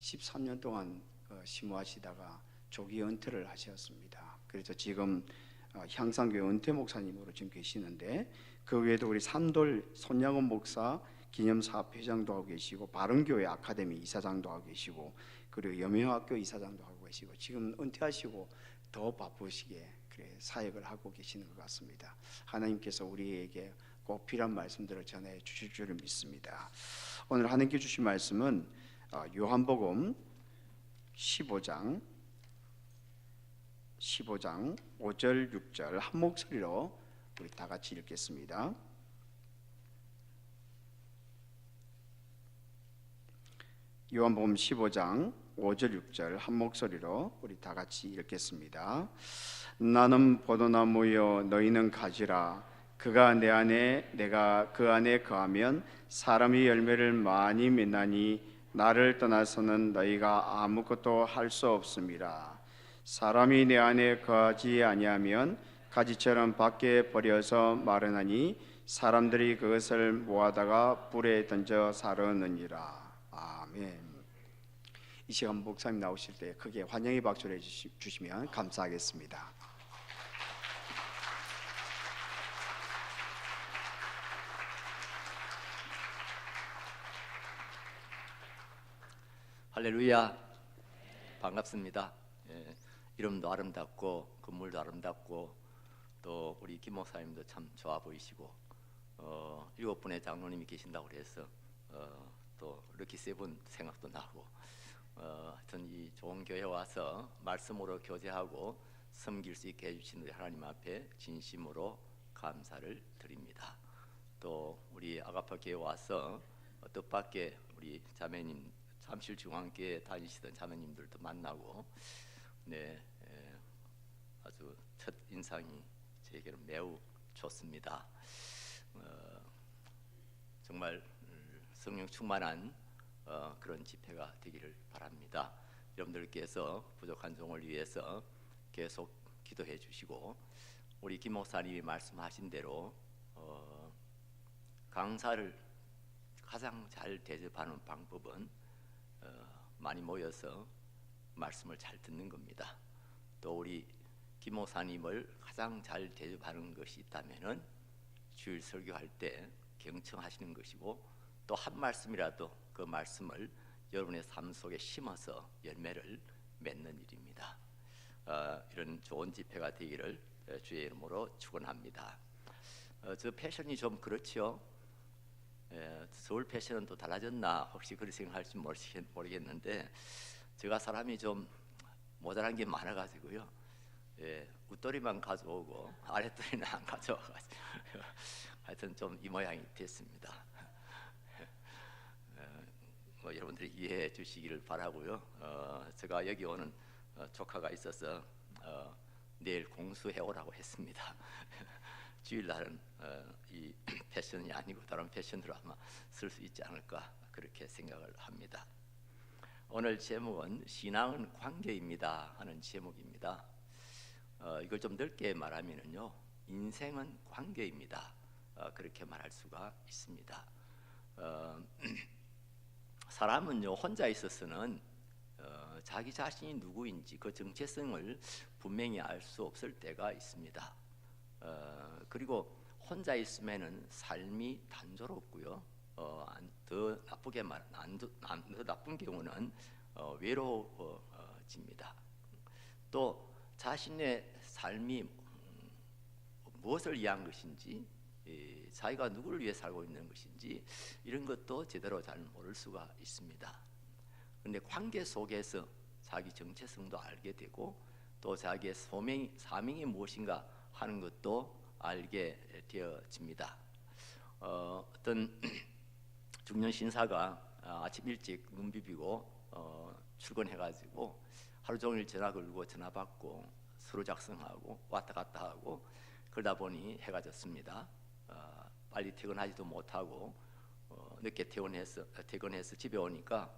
13년 동안 심호하시다가 조기 은퇴를 하셨습니다. 그래서 지금 향상교회 은퇴 목사님으로 지금 계시는데, 그 외에도 우리 산돌 손양원 목사 기념사업 회장도 하고 계시고, 바른교회 아카데미 이사장도 하고 계시고, 그리고 여명학교 이사장도 하고 계시고, 지금 은퇴하시고 더 바쁘시게 그래 사역을 하고 계시는 것 같습니다. 하나님께서 우리에게 꼭 필요한 말씀들을 전해 주실 줄을 믿습니다. 오늘 하나님께 주신 말씀은 요한복음 15장 5절 6절 한 목소리로 우리 다 같이 읽겠습니다. 요한복음 15장 5절 6절 한 목소리로 우리 다 같이 읽겠습니다. 나는 포도나무요 너희는 가지라. 그가 내 안에 내가 그 안에 거하면 사람이 열매를 많이 맺나니 나를 떠나서는 너희가 아무것도 할 수 없습니다. 사람이 내 안에 거하지 아니하면 가지처럼 밖에 버려서 마르나니 사람들이 그것을 모아다가 불에 던져 사르느니라. 아멘. 이 시간 목사님 나오실 때 크게 환영의 박수를 해주시면 감사하겠습니다. 할렐루야, 반갑습니다. 이름도 아름답고 건물도 아름답고 또 우리 김 목사님도 참 좋아 보이시고 7분의 장로님이 계신다고 그래서 또 럭키 세븐 생각도 나고 하여튼 이 좋은 교회 와서 말씀으로 교제하고 섬길 수 있게 해주신 우리 하나님 앞에 진심으로 감사를 드립니다. 또 우리 아가파 교회 와서 뜻밖의 우리 자매님 잠실중앙교회 다니시던 자매님들도 만나고 아주 첫 인상이 저에게는 매우 좋습니다. 정말 성령 충만한 그런 집회가 되기를 바랍니다. 여러분들께서 부족한 종을 위해서 계속 기도해 주시고 우리 김 목사님이 말씀하신 대로 강사를 가장 잘 대접하는 방법은 많이 모여서 말씀을 잘 듣는 겁니다. 또 우리 김 목사님을 가장 잘 대접하는 것이 있다면은 주일 설교할 때 경청하시는 것이고, 또 한 말씀이라도 그 말씀을 여러분의 삶 속에 심어서 열매를 맺는 일입니다. 이런 좋은 집회가 되기를 주의 이름으로 축원합니다. 저 패션이 좀 그렇죠. 서울 패션은 또 달라졌나 혹시 그렇게 생각할지 모르겠는데, 제가 사람이 좀 모자란 게 많아가지고요, 웃도리만 가져오고 아랫도리는 안 가져와가지고 하여튼 좀 이 모양이 됐습니다. 여러분들이 이해해 주시기를 바라고요. 제가 여기 오는 조카가 있어서 내일 공수해 오라고 했습니다. 주일날은 이 패션이 아니고 다른 패션으로 아마 쓸 수 있지 않을까 그렇게 생각을 합니다. 오늘 제목은 신앙은 관계입니다 하는 제목입니다. 이걸 좀 넓게 말하면요, 인생은 관계입니다. 그렇게 말할 수가 있습니다. 사람은요 혼자 있어서는 자기 자신이 누구인지 그 정체성을 분명히 알 수 없을 때가 있습니다. 그리고 혼자 있으면은 삶이 단조롭고요. 더 나쁘게 더 나쁜 경우는 외로워집니다. 또 자신의 삶이 무엇을 위한 것인지, 자기가 누구를 위해 살고 있는 것인지 이런 것도 제대로 잘 모를 수가 있습니다. 그런데 관계 속에서 자기 정체성도 알게 되고 또 자기의 사명이 무엇인가 하는 것도 알게 되어집니다. 어떤 중년 신사가 아침 일찍 눈 비비고 출근해가지고 하루 종일 전화 걸고 전화 받고 서류 작성하고 왔다 갔다 하고 그러다 보니 해가 졌습니다. 빨리 퇴근하지도 못하고 늦게 퇴근해서 집에 오니까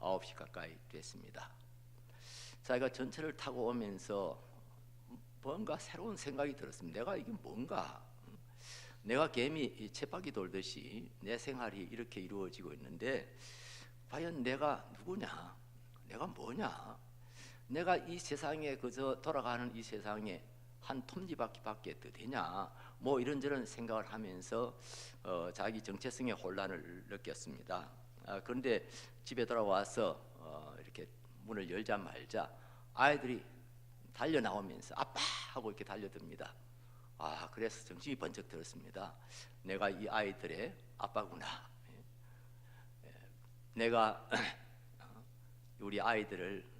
9시 가까이 됐습니다. 자기가 전철을 타고 오면서 뭔가 새로운 생각이 들었습니다. 내가 이게 뭔가, 내가 개미 쳇바퀴 돌듯이 내 생활이 이렇게 이루어지고 있는데 과연 내가 누구냐? 내가 뭐냐? 내가 이 세상에 그저 돌아가는 이 세상에 한 톱니바퀴밖에 더 되냐? 뭐 이런저런 생각을 하면서 자기 정체성의 혼란을 느꼈습니다. 그런데 집에 돌아와서 이렇게 문을 열자마자 아이들이 달려 나오면서 아빠 하고 이렇게 달려듭니다. 그래서 정신이 번쩍 들었습니다. 내가 이 아이들의 아빠구나. 내가 우리 아이들을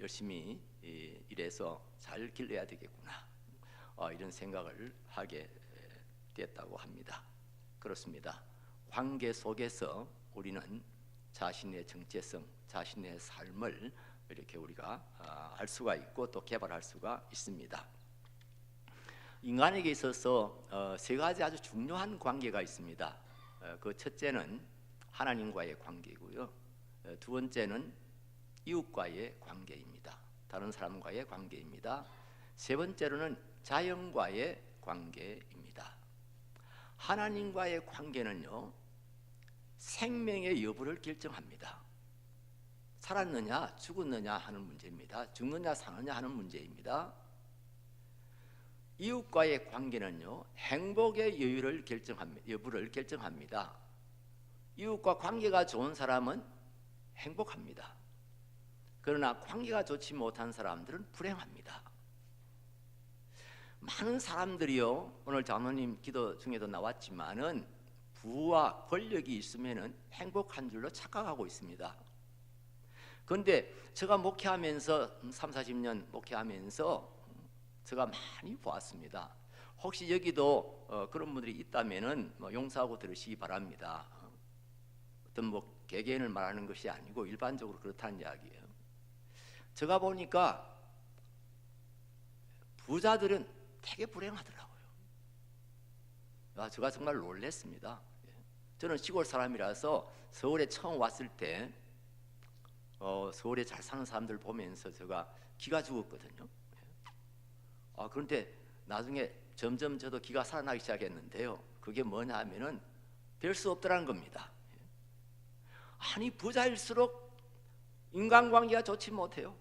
열심히 일해서 잘 길러야 되겠구나. 이런 생각을 하게 됐다고 합니다. 그렇습니다. 관계 속에서 우리는 자신의 정체성, 자신의 삶을 이렇게 우리가 알 수가 있고 또 개발할 수가 있습니다. 인간에게 있어서 세 가지 아주 중요한 관계가 있습니다. 그 첫째는 하나님과의 관계이고요. 두 번째는 이웃과의 관계입니다. 다른 사람과의 관계입니다. 세 번째로는 자연과의 관계입니다. 하나님과의 관계는요, 생명의 여부를 결정합니다. 살았느냐 죽었느냐 하는 문제입니다. 죽느냐 사느냐 하는 문제입니다. 이웃과의 관계는요, 행복의 여부를 결정합니다. 이웃과 관계가 좋은 사람은 행복합니다. 그러나 관계가 좋지 못한 사람들은 불행합니다. 많은 사람들이요, 오늘 장로님 기도 중에도 나왔지만은 부와 권력이 있으면은 행복한 줄로 착각하고 있습니다. 그런데 제가 목회하면서 30-40년 목회하면서 제가 많이 보았습니다. 혹시 여기도 그런 분들이 있다면은 용서하고 들으시기 바랍니다. 어떤 개개인을 말하는 것이 아니고 일반적으로 그렇다는 이야기예요. 제가 보니까 부자들은 되게 불행하더라고요. 제가 정말 놀랐습니다. 저는 시골 사람이라서 서울에 처음 왔을 때 서울에 잘 사는 사람들 보면서 제가 기가 죽었거든요. 그런데 나중에 점점 저도 기가 살아나기 시작했는데요. 그게 뭐냐 하면은 별 수 없더라는 겁니다. 아니, 부자일수록 인간관계가 좋지 못해요.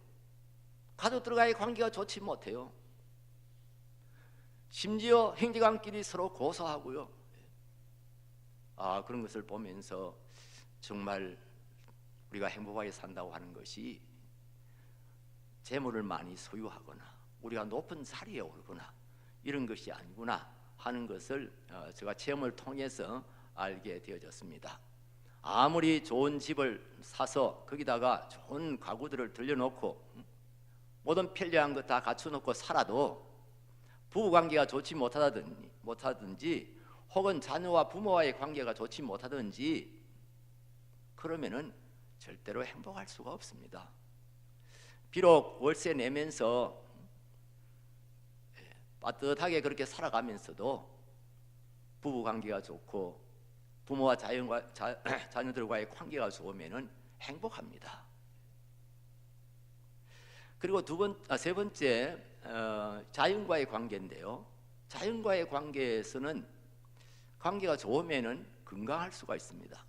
가족들과의 관계가 좋지 못해요. 심지어 형제간끼리 서로 고소하고요. 그런 것을 보면서 정말 우리가 행복하게 산다고 하는 것이 재물을 많이 소유하거나 우리가 높은 자리에 오르거나 이런 것이 아니구나 하는 것을 제가 체험을 통해서 알게 되어졌습니다. 아무리 좋은 집을 사서 거기다가 좋은 가구들을 들여놓고 모든 편리한 것 다 갖춰놓고 살아도 부부관계가 좋지 못하든지 혹은 자녀와 부모와의 관계가 좋지 못하든지 그러면은 절대로 행복할 수가 없습니다. 비록 월세 내면서 빠듯하게 그렇게 살아가면서도 부부관계가 좋고 부모와 자녀들과의 관계가 좋으면은 행복합니다. 그리고 세 번째 자연과의 관계인데요. 자연과의 관계에서는 관계가 좋으면은 건강할 수가 있습니다.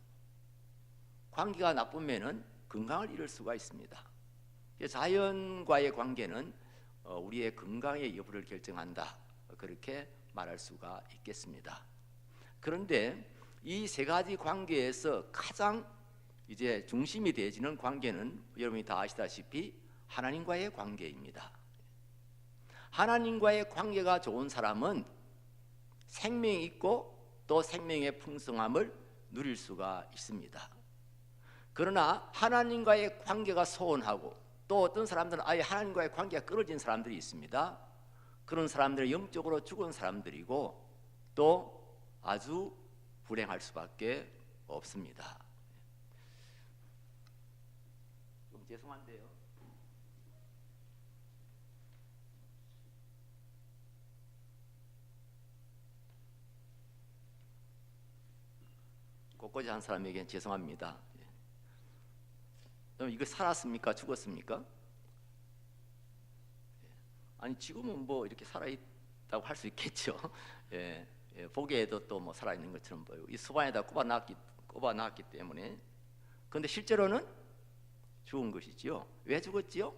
관계가 나쁘면은 건강을 잃을 수가 있습니다. 자연과의 관계는 우리의 건강의 여부를 결정한다, 그렇게 말할 수가 있겠습니다. 그런데 이 세 가지 관계에서 가장 이제 중심이 되어지는 관계는 여러분이 다 아시다시피 하나님과의 관계입니다. 하나님과의 관계가 좋은 사람은 생명이 있고 또 생명의 풍성함을 누릴 수가 있습니다. 그러나 하나님과의 관계가 소원하고 또 어떤 사람들은 아예 하나님과의 관계가 끊어진 사람들이 있습니다. 그런 사람들은 영적으로 죽은 사람들이고 또 아주 불행할 수밖에 없습니다. 좀 죄송한데요. 꽃꽂이 한 사람에겐 죄송합니다. 이거 살았습니까? 죽었습니까? 아니, 지금은 뭐 이렇게 살아있다고 할 수 있겠죠. 보기에도 또 뭐 살아있는 것처럼 보이고 이 수반에다 꼽아놨기 때문에 그런데 실제로는 죽은 것이지요. 왜 죽었지요?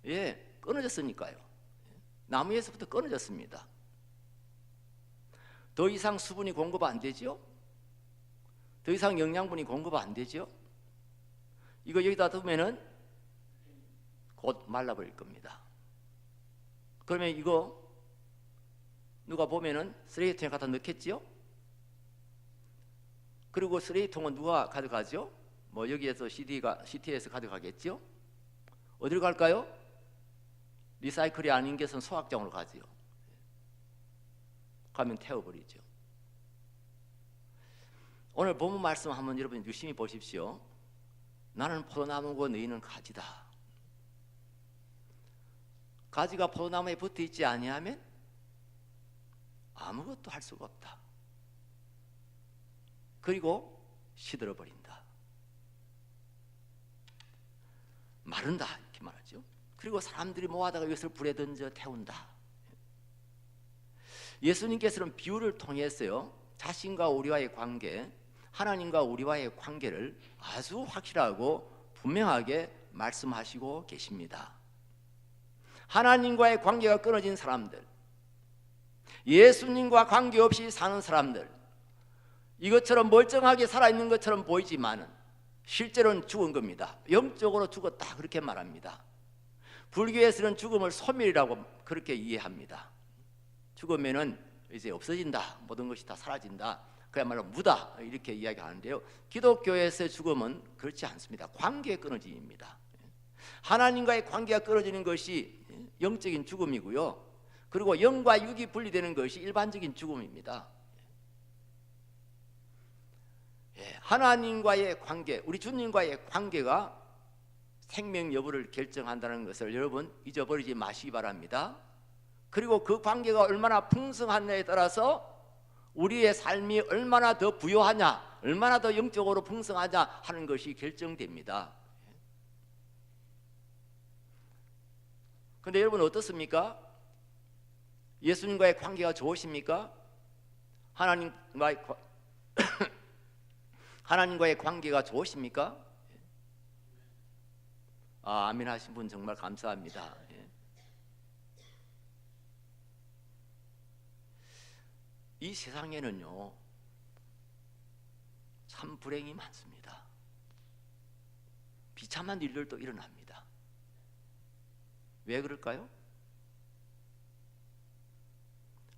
예, 끊어졌으니까요. 나무에서부터 끊어졌습니다. 더 이상 수분이 공급 안 되지요? 더 이상 영양분이 공급 안 되지요? 이거 여기다 두면은 곧 말라버릴 겁니다. 그러면 이거 누가 보면은 쓰레기통에 갖다 넣겠지요? 그리고 쓰레기통은 누가 가져가죠? 뭐 여기에서 CT에서 가져가겠죠? 어디로 갈까요? 리사이클이 아닌 것은 소각장으로 가지요. 가면 태워버리죠. 오늘 본문 말씀 한번 여러분 유심히 보십시오. 나는 포도나무고 너희는 가지다. 가지가 포도나무에 붙어 있지 아니하면 아무것도 할 수가 없다. 그리고 시들어 버린다. 마른다 이렇게 말하죠. 그리고 사람들이 모아다가 이것을 불에 던져 태운다. 예수님께서는 비유를 통해서요, 자신과 우리와의 관계, 하나님과 우리와의 관계를 아주 확실하고 분명하게 말씀하시고 계십니다. 하나님과의 관계가 끊어진 사람들, 예수님과 관계없이 사는 사람들, 이것처럼 멀쩡하게 살아있는 것처럼 보이지만은 실제로는 죽은 겁니다. 영적으로 죽었다 그렇게 말합니다. 불교에서는 죽음을 소멸이라고 그렇게 이해합니다. 죽으면은 이제 없어진다, 모든 것이 다 사라진다, 그야말로 무다 이렇게 이야기하는데요, 기독교에서의 죽음은 그렇지 않습니다. 관계 끊어짐입니다. 하나님과의 관계가 끊어지는 것이 영적인 죽음이고요, 그리고 영과 육이 분리되는 것이 일반적인 죽음입니다. 하나님과의 관계, 우리 주님과의 관계가 생명 여부를 결정한다는 것을 여러분 잊어버리지 마시기 바랍니다. 그리고 그 관계가 얼마나 풍성하냐에 따라서 우리의 삶이 얼마나 더 부요하냐, 얼마나 더 영적으로 풍성하냐 하는 것이 결정됩니다. 그런데 여러분 어떻습니까? 예수님과의 관계가 좋으십니까? 하나님과의 관계가 좋으십니까? 아멘 하신 분 정말 감사합니다. 이 세상에는요 참 불행이 많습니다. 비참한 일들도 일어납니다. 왜 그럴까요?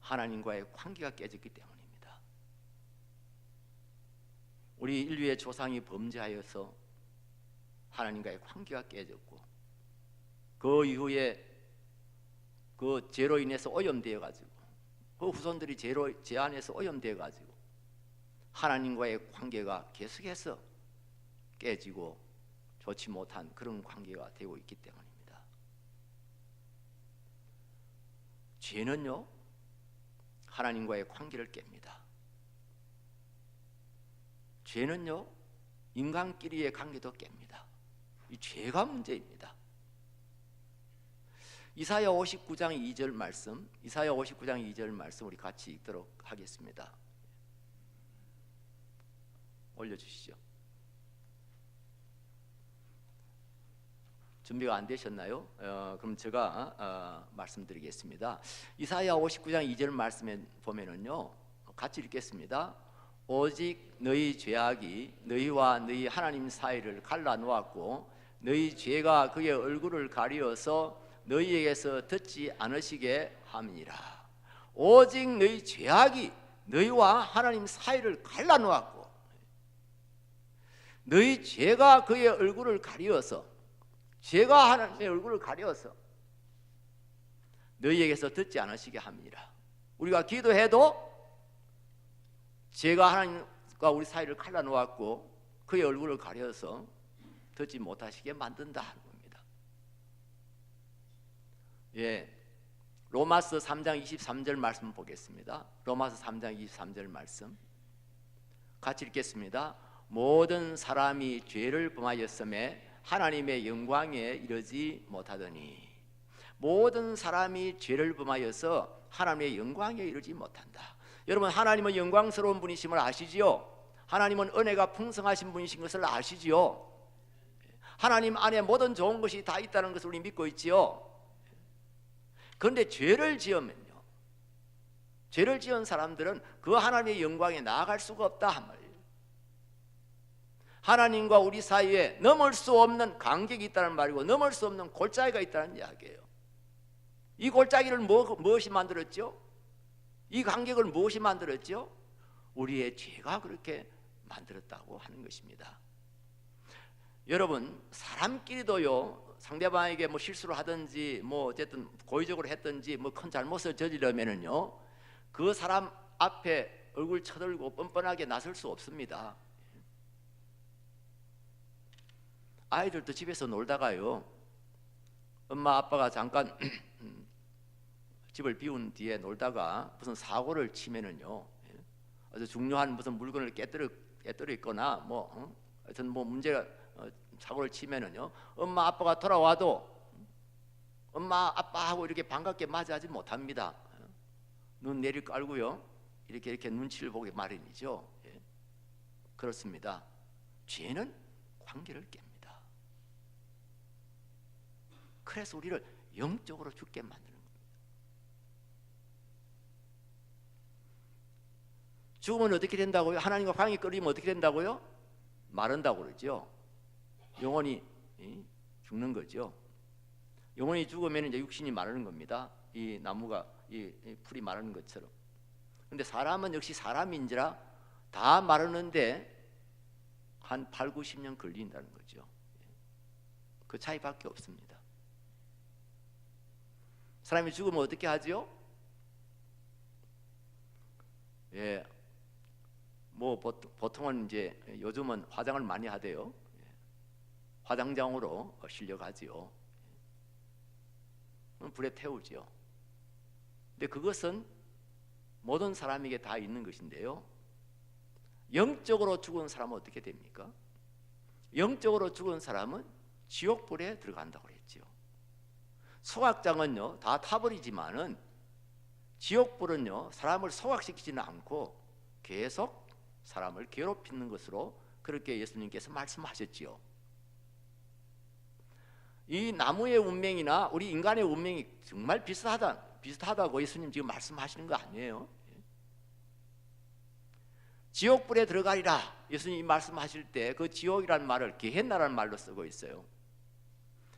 하나님과의 관계가 깨졌기 때문입니다. 우리 인류의 조상이 범죄하여서 하나님과의 관계가 깨졌고, 그 이후에 그 죄로 인해서 오염되어 가지고, 그 후손들이 죄 안에서 오염되어 가지고 하나님과의 관계가 계속해서 깨지고 좋지 못한 그런 관계가 되고 있기 때문입니다. 죄는요 하나님과의 관계를 깹니다. 죄는요 인간끼리의 관계도 깹니다. 이 죄가 문제입니다. 이사야 59장 2절 말씀, 이사야 59장 2절 말씀 우리 같이 읽도록 하겠습니다. 올려주시죠. 준비가 안 되셨나요? 그럼 제가 말씀드리겠습니다. 이사야 59장 2절 말씀에 보면은요, 같이 읽겠습니다. 오직 너희 죄악이 너희와 너희 하나님 사이를 갈라놓았고 너희 죄가 그의 얼굴을 가리어서 너희에게서 듣지 않으시게 함이니라. 오직 너희 죄악이 너희와 하나님 사이를 갈라놓았고 너희 죄가 그의 얼굴을 가리어서, 죄가 하나님의 얼굴을 가려서 너희에게서 듣지 않으시게 함이니라. 우리가 기도해도 죄가 하나님과 우리 사이를 갈라놓았고 그의 얼굴을 가려서 듣지 못하시게 만든다 하는 겁니다. 로마서 3장 23절 말씀 보겠습니다. 로마서 3장 23절 말씀 같이 읽겠습니다. 모든 사람이 죄를 범하였음에 하나님의 영광에 이르지 못하더니, 모든 사람이 죄를 범하여서 하나님의 영광에 이르지 못한다. 여러분 하나님은 영광스러운 분이심을 아시지요? 하나님은 은혜가 풍성하신 분이신 것을 아시지요. 하나님 안에 모든 좋은 것이 다 있다는 것을 우리 믿고 있지요. 그런데 죄를 지으면요, 죄를 지은 사람들은 그 하나님의 영광에 나아갈 수가 없다 한 말이에요. 하나님과 우리 사이에 넘을 수 없는 간격이 있다는 말이고, 넘을 수 없는 골짜기가 있다는 이야기예요. 이 골짜기를 무엇이 만들었죠? 이 간격을 무엇이 만들었죠? 우리의 죄가 그렇게 만들었다고 하는 것입니다. 여러분, 사람끼리도요, 상대방에게 뭐 실수를 하든지 뭐 어쨌든 고의적으로 했든지 뭐 큰 잘못을 저지르면은요, 그 사람 앞에 얼굴 쳐들고 뻔뻔하게 나설 수 없습니다. 아이들도 집에서 놀다가요, 엄마 아빠가 잠깐 집을 비운 뒤에 놀다가 무슨 사고를 치면은요, 아주 중요한 무슨 물건을 깨뜨려 있거나 뭐 하여튼 뭐 문제가 사고를 치면은요, 엄마 아빠가 돌아와도 엄마 아빠 하고 이렇게 반갑게 맞이하지 못합니다. 눈 내리 깔고요, 이렇게 눈치를 보게 마련이죠. 그렇습니다. 죄는 관계를 깹니다. 그래서 우리를 영적으로 죽게 만드는 겁니다. 죽으면 어떻게 된다고요? 하나님과 관계 끊이면 어떻게 된다고요? 마른다고 그러죠. 영혼이 죽는 거죠. 영혼이 죽으면 이제 육신이 마르는 겁니다. 이 나무가 이 풀이 마르는 것처럼. 근데 사람은 역시 사람인지라 다 마르는데 한 8, 90년 걸린다는 거죠. 그 차이밖에 없습니다. 사람이 죽으면 어떻게 하죠? 예, 뭐 보통은 이제 요즘은 화장을 많이 하대요. 화장장으로 실려가지요. 불에 태우지요. 근데 그것은 모든 사람에게 다 있는 것인데요, 영적으로 죽은 사람은 어떻게 됩니까? 영적으로 죽은 사람은 지옥불에 들어간다고 그랬지요. 소각장은요 다 타버리지만은 지옥불은요 사람을 소각시키지는 않고 계속 사람을 괴롭히는 것으로 그렇게 예수님께서 말씀하셨지요. 이 나무의 운명이나 우리 인간의 운명이 정말 비슷하다고 예수님 지금 말씀하시는 거 아니에요? 지옥불에 들어가리라 예수님이 말씀하실 때 그 지옥이라는 말을 게헨나라는 말로 쓰고 있어요.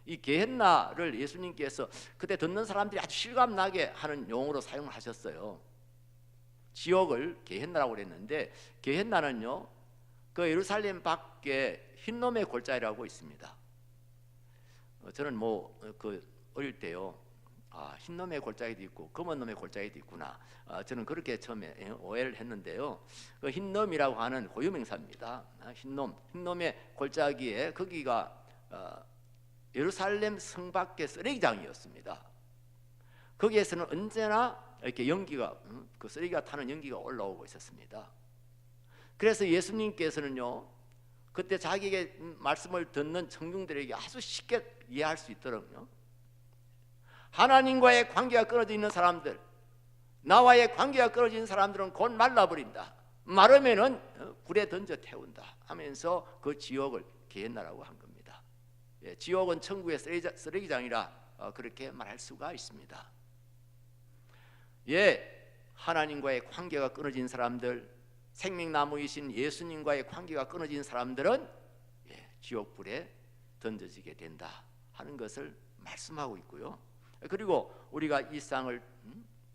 이 게헨나를 예수님께서 그때 듣는 사람들이 아주 실감나게 하는 용어로 사용을 하셨어요. 지옥을 게헨나라고 그랬는데, 게헨나는요 그 예루살렘 밖에 흰놈의 골짜기라고 있습니다. 저는 뭐 그 어릴 때요, 흰놈의 골짜기도 있고 검은놈의 골짜기도 있구나, 저는 그렇게 처음에 오해를 했는데요, 그 흰놈이라고 하는 고유명사입니다. 흰놈의 골짜기에 거기가 예루살렘 성 밖의 쓰레기장이었습니다. 거기에서는 언제나 이렇게 연기가, 그 쓰레기가 타는 연기가 올라오고 있었습니다. 그래서 예수님께서는요 그때 자기에게 말씀을 듣는 청중들에게 아주 쉽게 이해할 수 있도록요, 하나님과의 관계가 끊어져 있는 사람들, 나와의 관계가 끊어진 사람들은 곧 말라버린다, 마르면은 불에 던져 태운다 하면서 그 지옥을 게헨나라고 한 겁니다. 지옥은 천국의 쓰레기장이라 그렇게 말할 수가 있습니다. 하나님과의 관계가 끊어진 사람들, 생명나무이신 예수님과의 관계가 끊어진 사람들은 지옥불에 던져지게 된다 하는 것을 말씀하고 있고요. 그리고 우리가 이 세상을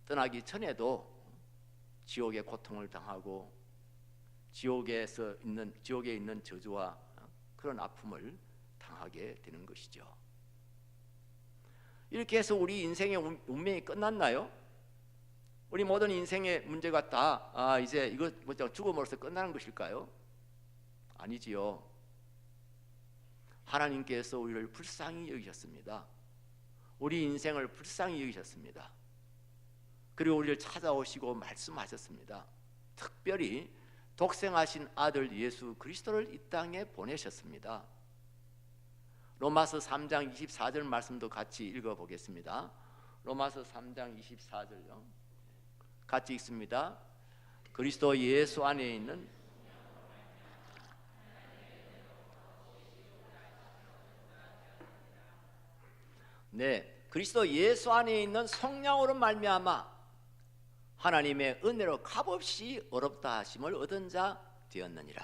떠나기 전에도 지옥의 고통을 당하고 지옥에 있는 저주와 그런 아픔을 당하게 되는 것이죠. 이렇게 해서 우리 인생의 운명이 끝났나요? 우리 모든 인생의 문제가 다 이제 이거 죽음으로써 끝나는 것일까요? 아니지요. 하나님께서 우리를 불쌍히 여기셨습니다. 우리 인생을 불쌍히 여기셨습니다. 그리고 우리를 찾아오시고 말씀하셨습니다. 특별히 독생하신 아들 예수 그리스도를 이 땅에 보내셨습니다. 로마서 3장 24절 말씀도 같이 읽어보겠습니다. 로마서 3장 24절요. 같이 읽습니다. 그리스도 예수 안에 있는 네, 그리스도 예수 안에 있는 성령으로 말미암아 하나님의 은혜로 값없이 어렵다 하심을 얻은 자 되었느니라.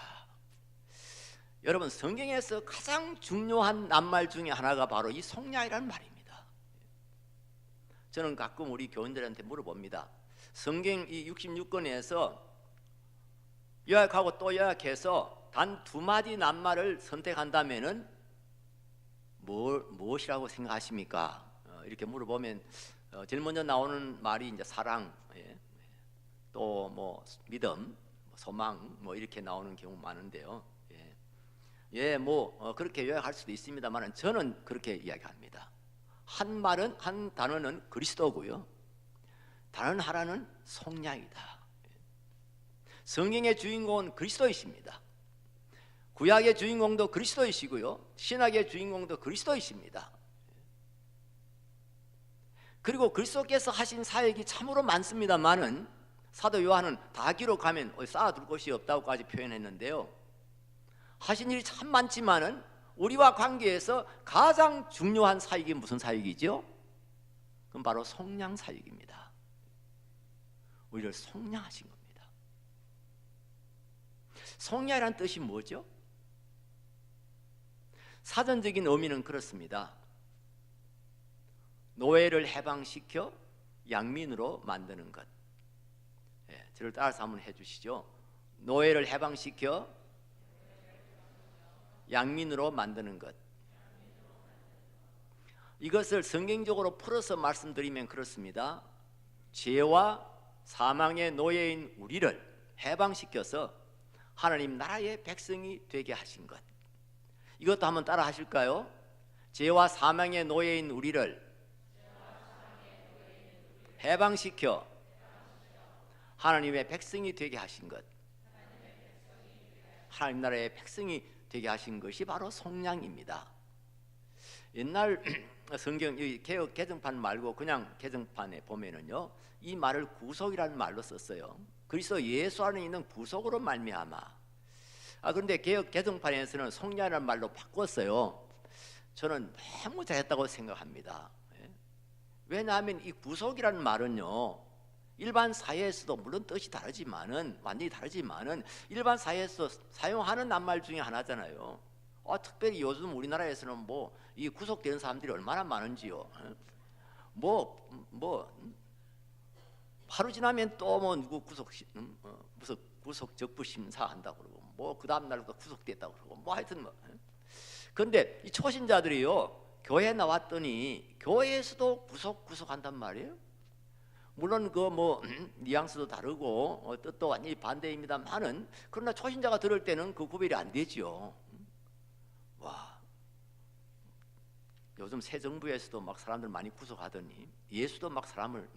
여러분, 성경에서 가장 중요한 낱말 중에 하나가 바로 이 속량이라는 말입니다. 저는 가끔 우리 교인들한테 물어봅니다. 성경 이 66권에서 요약하고 또 요약해서 단 두 마디 낱말을 선택한다면은 무엇이라고 생각하십니까? 이렇게 물어보면 제일 먼저 나오는 말이 이제 사랑, 또 뭐 믿음, 소망, 뭐 이렇게 나오는 경우 많은데요. 뭐 그렇게 요약할 수도 있습니다만 저는 그렇게 이야기합니다. 한 단어는 그리스도고요. 다른 하나는 속량이다. 성경의 주인공은 그리스도이십니다. 구약의 주인공도 그리스도이시고요, 신약의 주인공도 그리스도이십니다. 그리고 그리스도께서 하신 사역이 참으로 많습니다만은 사도 요한은 다 기록하면 쌓아둘 곳이 없다고까지 표현했는데요. 하신 일이 참 많지만은 우리와 관계에서 가장 중요한 사역이 무슨 사역이죠? 그건 바로 속량 사역입니다. 우리를 속량하신 겁니다. 속량이란 뜻이 뭐죠? 사전적인 의미는 그렇습니다. 노예를 해방시켜 양민으로 만드는 것. 저를 따라서 한번 해주시죠. 노예를 해방시켜 양민으로 만드는 것. 이것을 성경적으로 풀어서 말씀드리면 그렇습니다. 죄와 사망의 노예인 우리를 해방시켜서 하나님 나라의 백성이 되게 하신 것. 이것도 한번 따라 하실까요? 죄와 사망의 노예인 우리를 해방시켜 하나님의 백성이 되게 하신 것. 하나님 나라의 백성이 되게 하신 것이 바로 속량입니다. 옛날 성경 개역 개정판 말고 그냥 개정판에 보면은요, 이 말을 구속이라는 말로 썼어요. 그리스도 예수 안에 있는 구속으로 말미암아. 그런데 개역 개정판에서는 속량이라는 말로 바꿨어요. 저는 너무 잘했다고 생각합니다. 왜냐하면 이 구속이라는 말은요, 일반 사회에서도 물론 뜻이 다르지만은 완전히 다르지만은 일반 사회에서 사용하는 낱말 중에 하나잖아요. 특별히 요즘 우리나라에서는 뭐 이 구속된 사람들이 얼마나 많은지요. 하루 지나면 또 뭐 누구 구속 적부 심사한다고 그러고 뭐 그 다음 날도 구속됐다고 그러고 뭐 하여튼 뭐. 그런데 이 초신자들이요, 교회 나왔더니 교회에서도 구속한단 말이에요. 물론 그 뭐 뉘앙스도 다르고 뜻도 완전히 반대입니다만은, 그러나 초신자가 들을 때는 그 구별이 안 되지요. 와, 요즘 새 정부에서도 막 사람들 많이 구속하더니 예수도 막 사람을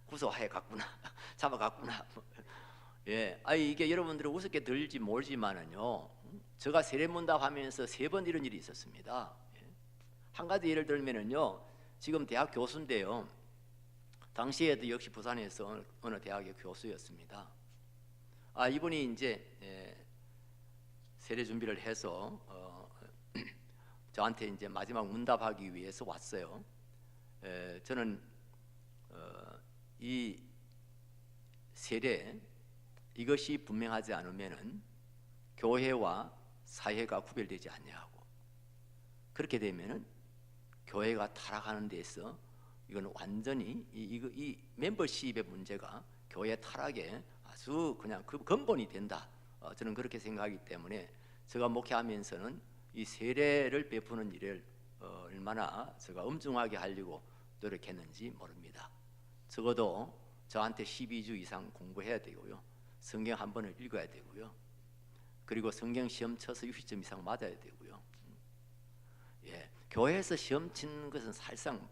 구속해 갔구나, 잡아갔구나. 이게 여러분들이 우습게 들릴지 모르지만은요, 제가 세례문답 하면서 3번 이런 일이 있었습니다. 한 가지 예를 들면은요, 지금 대학 교수인데요, 당시에도 역시 부산에서 어느 대학의 교수였습니다. 이분이 이제 세례 준비를 해서 저한테 이제 마지막 문답하기 위해서 왔어요. 저는 이 세례 이것이 분명하지 않으면은 교회와 사회가 구별되지 않냐고. 그렇게 되면은 교회가 타락하는 데서 이건 완전히 이 멤버십의 문제가 교회 타락에 아주 그냥 그 근본이 된다. 저는 그렇게 생각하기 때문에 제가 목회하면서는 이 세례를 베푸는 일을 얼마나 제가 엄중하게 하려고 노력했는지 모릅니다. 적어도 저한테 12주 이상 공부해야 되고요, 성경 한 번을 읽어야 되고요, 그리고 성경 시험 쳐서 60점 이상 맞아야 되고요. 교회에서 시험 치는 것은 사실상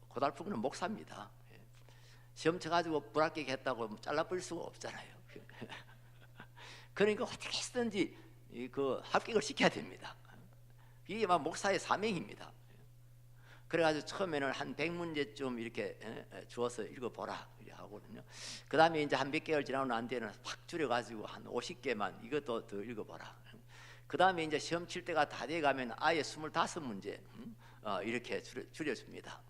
고달픈 거는 목사입니다. 시험 쳐가지고 불합격했다고 잘라버릴 수가 없잖아요. 그러니까 어떻게 해서든지 그 합격을 시켜야 됩니다. 이게 막 목사의 사명입니다. 그래가지고 처음에는 한 100문제쯤 이렇게 주어서 읽어보라 이렇게 하거든요. 그 다음에 이제 한 몇 개월 지나고 난 뒤에는 확 줄여가지고 한 50개만 이것도 더 읽어보라. 그 다음에 이제 시험 칠 때가 다 돼가면 아예 25문제 이렇게 줄여줍니다.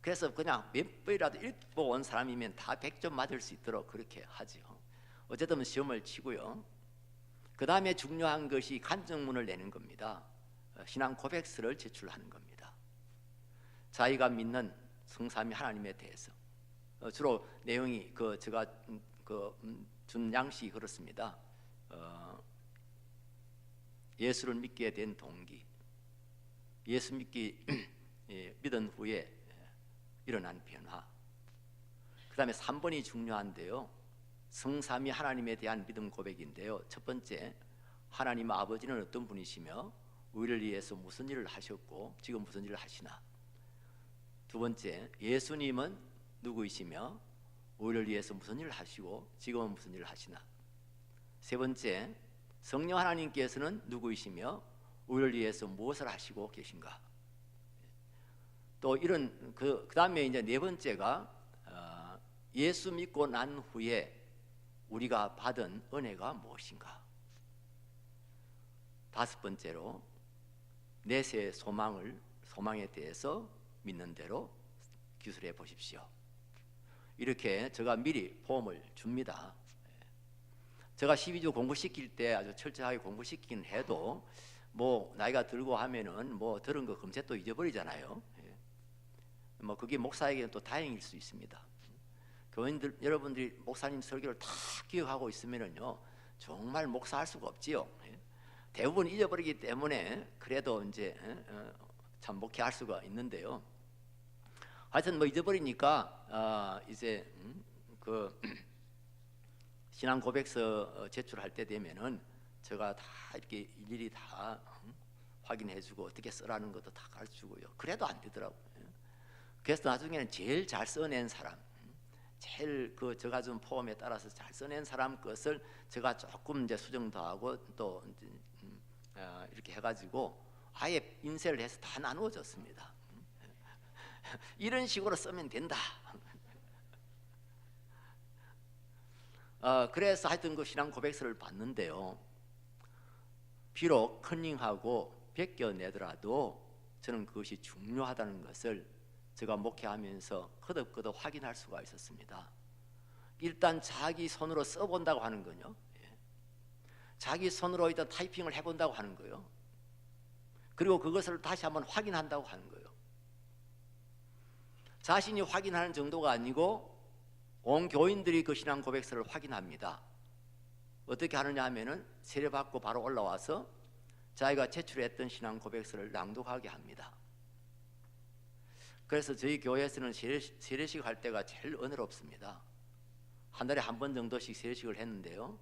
그래서 그냥 몇 번이라도 읽어온 사람이면 다 100점 맞을 수 있도록 그렇게 하죠. 어쨌든 시험을 치고요. 그 다음에 중요한 것이 간증문을 내는 겁니다. 신앙 고백서를 제출하는 겁니다. 자기가 믿는 성삼위 하나님에 대해서 주로 내용이 제가 준 양식이 그렇습니다. 예수를 믿게 된 동기, 예수 믿은 후에 일어난 변화. 그 다음에 3번이 중요한데요. 성삼위 하나님에 대한 믿음 고백인데요. 첫 번째, 하나님 아버지는 어떤 분이시며 우리를 위해서 무슨 일을 하셨고 지금 무슨 일을 하시나. 두 번째, 예수님은 누구이시며 우리를 위해서 무슨 일을 하시고 지금은 무슨 일을 하시나. 세 번째, 성령 하나님께서는 누구이시며 우리를 위해서 무엇을 하시고 계신가. 또 이런 그 다음에 이제 네 번째가 예수 믿고 난 후에 우리가 받은 은혜가 무엇인가. 다섯 번째로 내세의 소망에 대해서 믿는 대로 기술해 보십시오. 이렇게 제가 미리 폼을 줍니다. 제가 12주 공부시킬 때 아주 철저하게 공부시키긴 해도 뭐 나이가 들고 하면은 뭐 들은 거 금세 또 잊어버리잖아요. 뭐 그게 목사에게는 또 다행일 수 있습니다. 교인들 여러분들이 목사님 설교를 다 기억하고 있으면은요 정말 목사할 수가 없지요. 대부분 잊어버리기 때문에 그래도 이제 참 목회할 수가 있는데요. 하여튼 뭐 잊어버리니까 이제 그 신앙 고백서 제출할 때 되면은 제가 다 이렇게 일일이 다 확인해주고 어떻게 쓰라는 것도 다 가르쳐주고요. 그래도 안 되더라고요. 그래서 나중에는 제일 잘 써낸 사람, 제일 제가 준 포럼에 따라서 잘 써낸 사람 것을 제가 조금 이제 수정 더하고 또 이렇게 해가지고 아예 인쇄를 해서 다 나누어졌습니다. 이런 식으로 쓰면 된다. 그래서 하여튼 그 신앙 고백서를 봤는데요. 비록 컨닝하고 벗겨내더라도 저는 그것이 중요하다는 것을 제가 목회하면서 거듭거듭 확인할 수가 있었습니다. 일단 자기 손으로 써본다고 하는 거요. 자기 손으로 일단 타이핑을 해본다고 하는 거예요. 그리고 그것을 다시 한번 확인한다고 하는 거예요. 자신이 확인하는 정도가 아니고 온 교인들이 그 신앙 고백서를 확인합니다. 어떻게 하느냐 하면은 세례받고 바로 올라와서 자기가 제출했던 신앙 고백서를 낭독하게 합니다. 그래서 저희 교회에서는 세례식 할 때가 제일 은혜롭습니다. 한 달에 한 번 정도씩 세례식을 했는데요.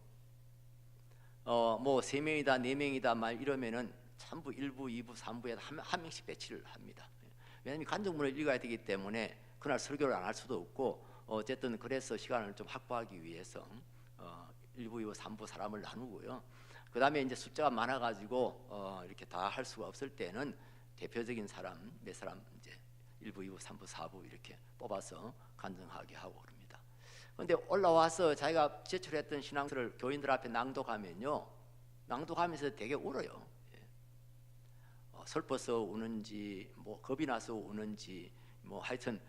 뭐 3명이다 4명이다 말 이러면은 전부 1부, 2부, 3부에 한 명씩 배치를 합니다. 왜냐하면 간증문을 읽어야 되기 때문에 그날 설교를 안 할 수도 없고 어쨌든 그래서 시간을 좀 확보하기 위해서 1부, 2부, 3부 사람을 나누고요. 그 다음에 이제 숫자가 많아가지고 이렇게 다 할 수가 없을 때는 대표적인 사람 몇 사람 이제 1부, 2부, 3부, 4부 이렇게 뽑아서 간증하게 하고 그럽니다. 그런데 올라와서 자기가 제출했던 신앙서를 교인들 앞에 낭독하면요, 낭독하면서 되게 울어요. 슬퍼서 우는지 뭐 겁이 나서 우는지 뭐 하여튼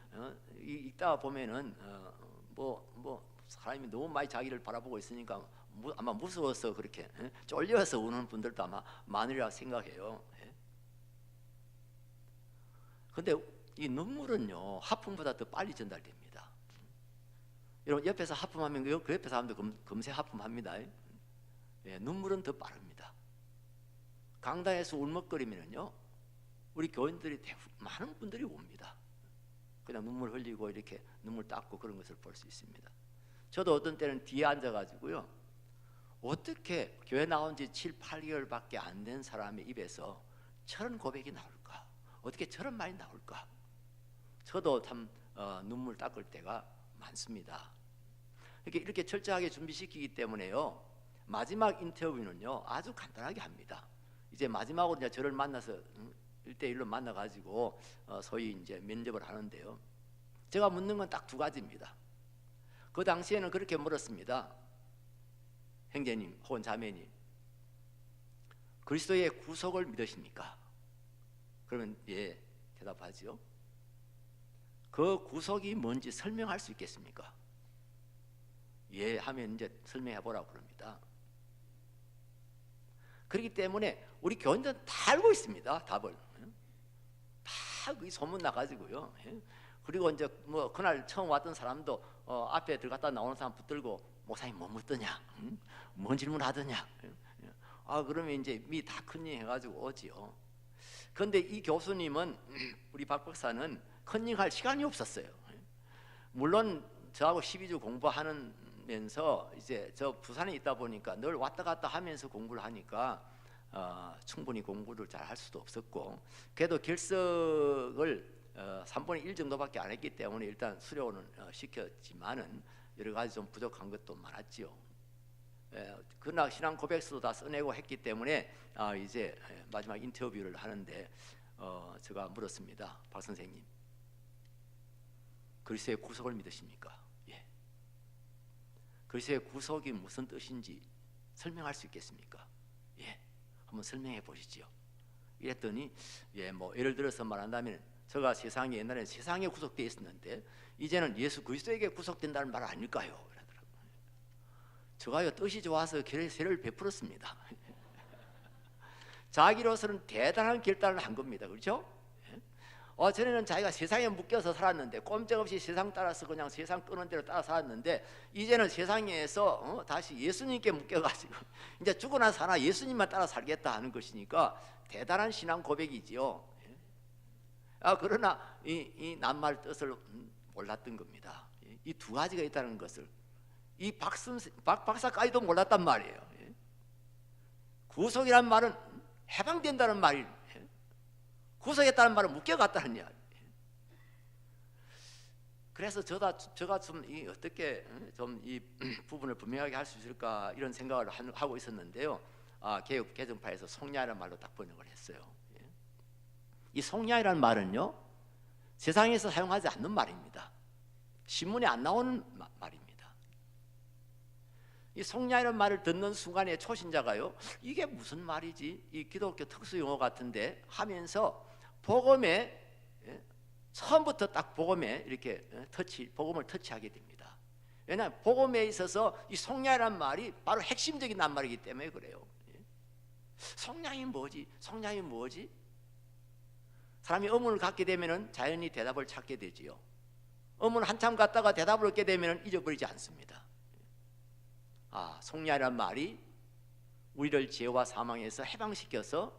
읽다 보면은 뭐 사람이 너무 많이 자기를 바라보고 있으니까 아마 무서워서 그렇게 쫄려서 우는 분들도 아마 많으리라 생각해요. 근데 이 눈물은요 하품보다 더 빨리 전달됩니다. 여러분 옆에서 하품하면 그 옆에 사람도 금세 하품합니다. 눈물은 더 빠릅니다. 강단에서 울먹거리면요 우리 교인들이 많은 분들이 옵니다. 그냥 눈물 흘리고 이렇게 눈물 닦고 그런 것을 볼 수 있습니다. 저도 어떤 때는 뒤에 앉아가지고요 어떻게 교회 나온 지 7, 8개월밖에 안 된 사람의 입에서 저런 고백이 나올까? 어떻게 저런 말이 나올까? 저도 참 눈물 닦을 때가 많습니다. 이렇게 철저하게 준비시키기 때문에요 마지막 인터뷰는요 아주 간단하게 합니다. 이제 마지막으로 이제 저를 만나서 1대1로 만나가지고 소위 이제 면접을 하는데요. 제가 묻는 건 딱 2가지입니다. 그 당시에는 그렇게 물었습니다. 형제님 혹은 자매님, 그리스도의 구속을 믿으십니까? 그러면 예, 대답하지요. 그 구속이 뭔지 설명할 수 있겠습니까? 예 하면 이제 설명해 보라고 그럽니다. 그렇기 때문에 우리 교인들은 다 알고 있습니다. 답을 다 그 소문 나가지고요. 그리고 이제 뭐 그날 처음 왔던 사람도 앞에 들어갔다 나오는 사람 붙들고 목사님 뭐 묻더냐, 뭔 질문하더냐. 그러면 이제 미 다 컨닝 해가지고 오지요. 그런데 이 교수님은 우리 박 박사는 컨닝할 시간이 없었어요. 물론 저하고 12주 공부하면서 이제 저 부산에 있다 보니까 늘 왔다 갔다 하면서 공부를 하니까 충분히 공부를 잘 할 수도 없었고, 그래도 결석을 3분의 1 정도밖에 안 했기 때문에 일단 수료는 시켰지만은 여러 가지 좀 부족한 것도 많았지요. 그러나 신앙 고백서도 다 써내고 했기 때문에 이제 마지막 인터뷰를 하는데 제가 물었습니다. 박 선생님, 그리스도의 구속을 믿으십니까? 예. 그리스도의 구속이 무슨 뜻인지 설명할 수 있겠습니까? 예. 한번 설명해 보시지요. 이랬더니 예, 뭐 예를 들어서 말한다면 제가 세상에 옛날에 세상에 구속되어 있었는데 이제는 예수 그리스도에게 구속된다는 말 아닐까요? 그러더라고요. 제가요 뜻이 좋아서 세례를 베풀었습니다. 자기로서는 대단한 결단을 한 겁니다. 그렇죠? 전에는 자기가 세상에 묶여서 살았는데 꼼짝없이 세상 따라서 그냥 세상 끄는 대로 따라 살았는데 이제는 세상에서 다시 예수님께 묶여가지고 이제 죽으나 사나 예수님만 따라 살겠다 하는 것이니까 대단한 신앙 고백이지요. 그러나 이 낱말 뜻을 몰랐던 겁니다. 이 두 가지가 있다는 것을 이 박 박사까지도 몰랐단 말이에요. 구속이란 말은 해방된다는 말이, 구속했다는 말은 묶여갔다는 이야기. 그래서 제가 좀 어떻게 좀 이 부분을 분명하게 할 수 있을까 이런 생각을 하고 있었는데요. 개혁 개정파에서 속량이라는 말로 딱 번역을 했어요. 이 속량이라는 말은요, 세상에서 사용하지 않는 말입니다. 신문에 안 나오는 말입니다. 이 속량이라는 말을 듣는 순간에 초신자가요, 이게 무슨 말이지? 이 기독교 특수 용어 같은데 하면서 복음에 처음부터 딱 복음에 이렇게 복음을 터치하게 됩니다. 왜냐하면 복음에 있어서 이 속량이라는 말이 바로 핵심적인 낱말이기 때문에 그래요. 속량이 뭐지? 속량이 뭐지? 사람이 의문을 갖게 되면은 자연히 대답을 찾게 되지요. 의문 한참 갖다가 대답을 얻게 되면은 잊어버리지 않습니다. 속량이라는 말이 우리를 죄와 사망에서 해방시켜서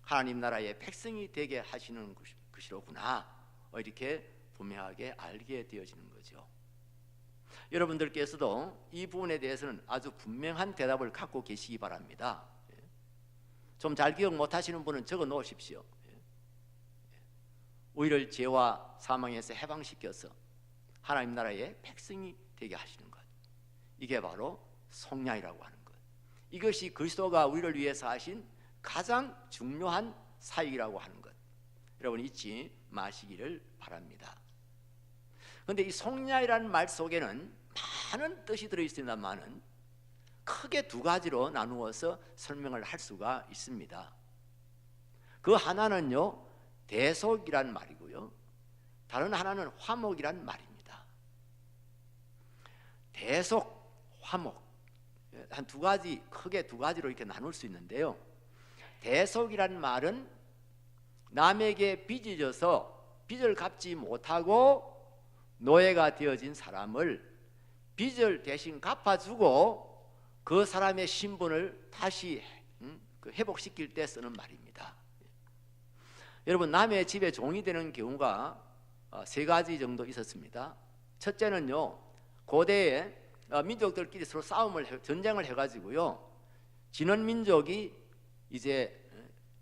하나님 나라의 백성이 되게 하시는 것이로구나, 이렇게 분명하게 알게 되어지는 거죠. 여러분들께서도 이 부분에 대해서는 아주 분명한 대답을 갖고 계시기 바랍니다. 좀 잘 기억 못하시는 분은 적어 놓으십시오. 우리를 죄와 사망에서 해방시켜서 하나님 나라의 백성이 되게 하시는 것, 이게 바로 속량이라고 하는 것. 이것이 그리스도가 우리를 위해서 하신 가장 중요한 사역이라고 하는 것, 여러분 잊지 마시기를 바랍니다. 그런데 이 속량이라는 말 속에는 많은 뜻이 들어있습니다만은 크게 두 가지로 나누어서 설명을 할 수가 있습니다. 그 하나는요, 대속이란 말이고요, 다른 하나는 화목이란 말입니다. 대속, 화목, 한 두 가지, 크게 두 가지로 이렇게 나눌 수 있는데요. 대속이란 말은 남에게 빚이 져서 빚을 갚지 못하고 노예가 되어진 사람을 빚을 대신 갚아주고 그 사람의 신분을 다시 회복시킬 때 쓰는 말입니다. 여러분, 남의 집에 종이 되는 경우가 세 가지 정도 있었습니다. 첫째는요, 고대에 민족들끼리 서로 전쟁을 해가지고요, 지는 민족이 이제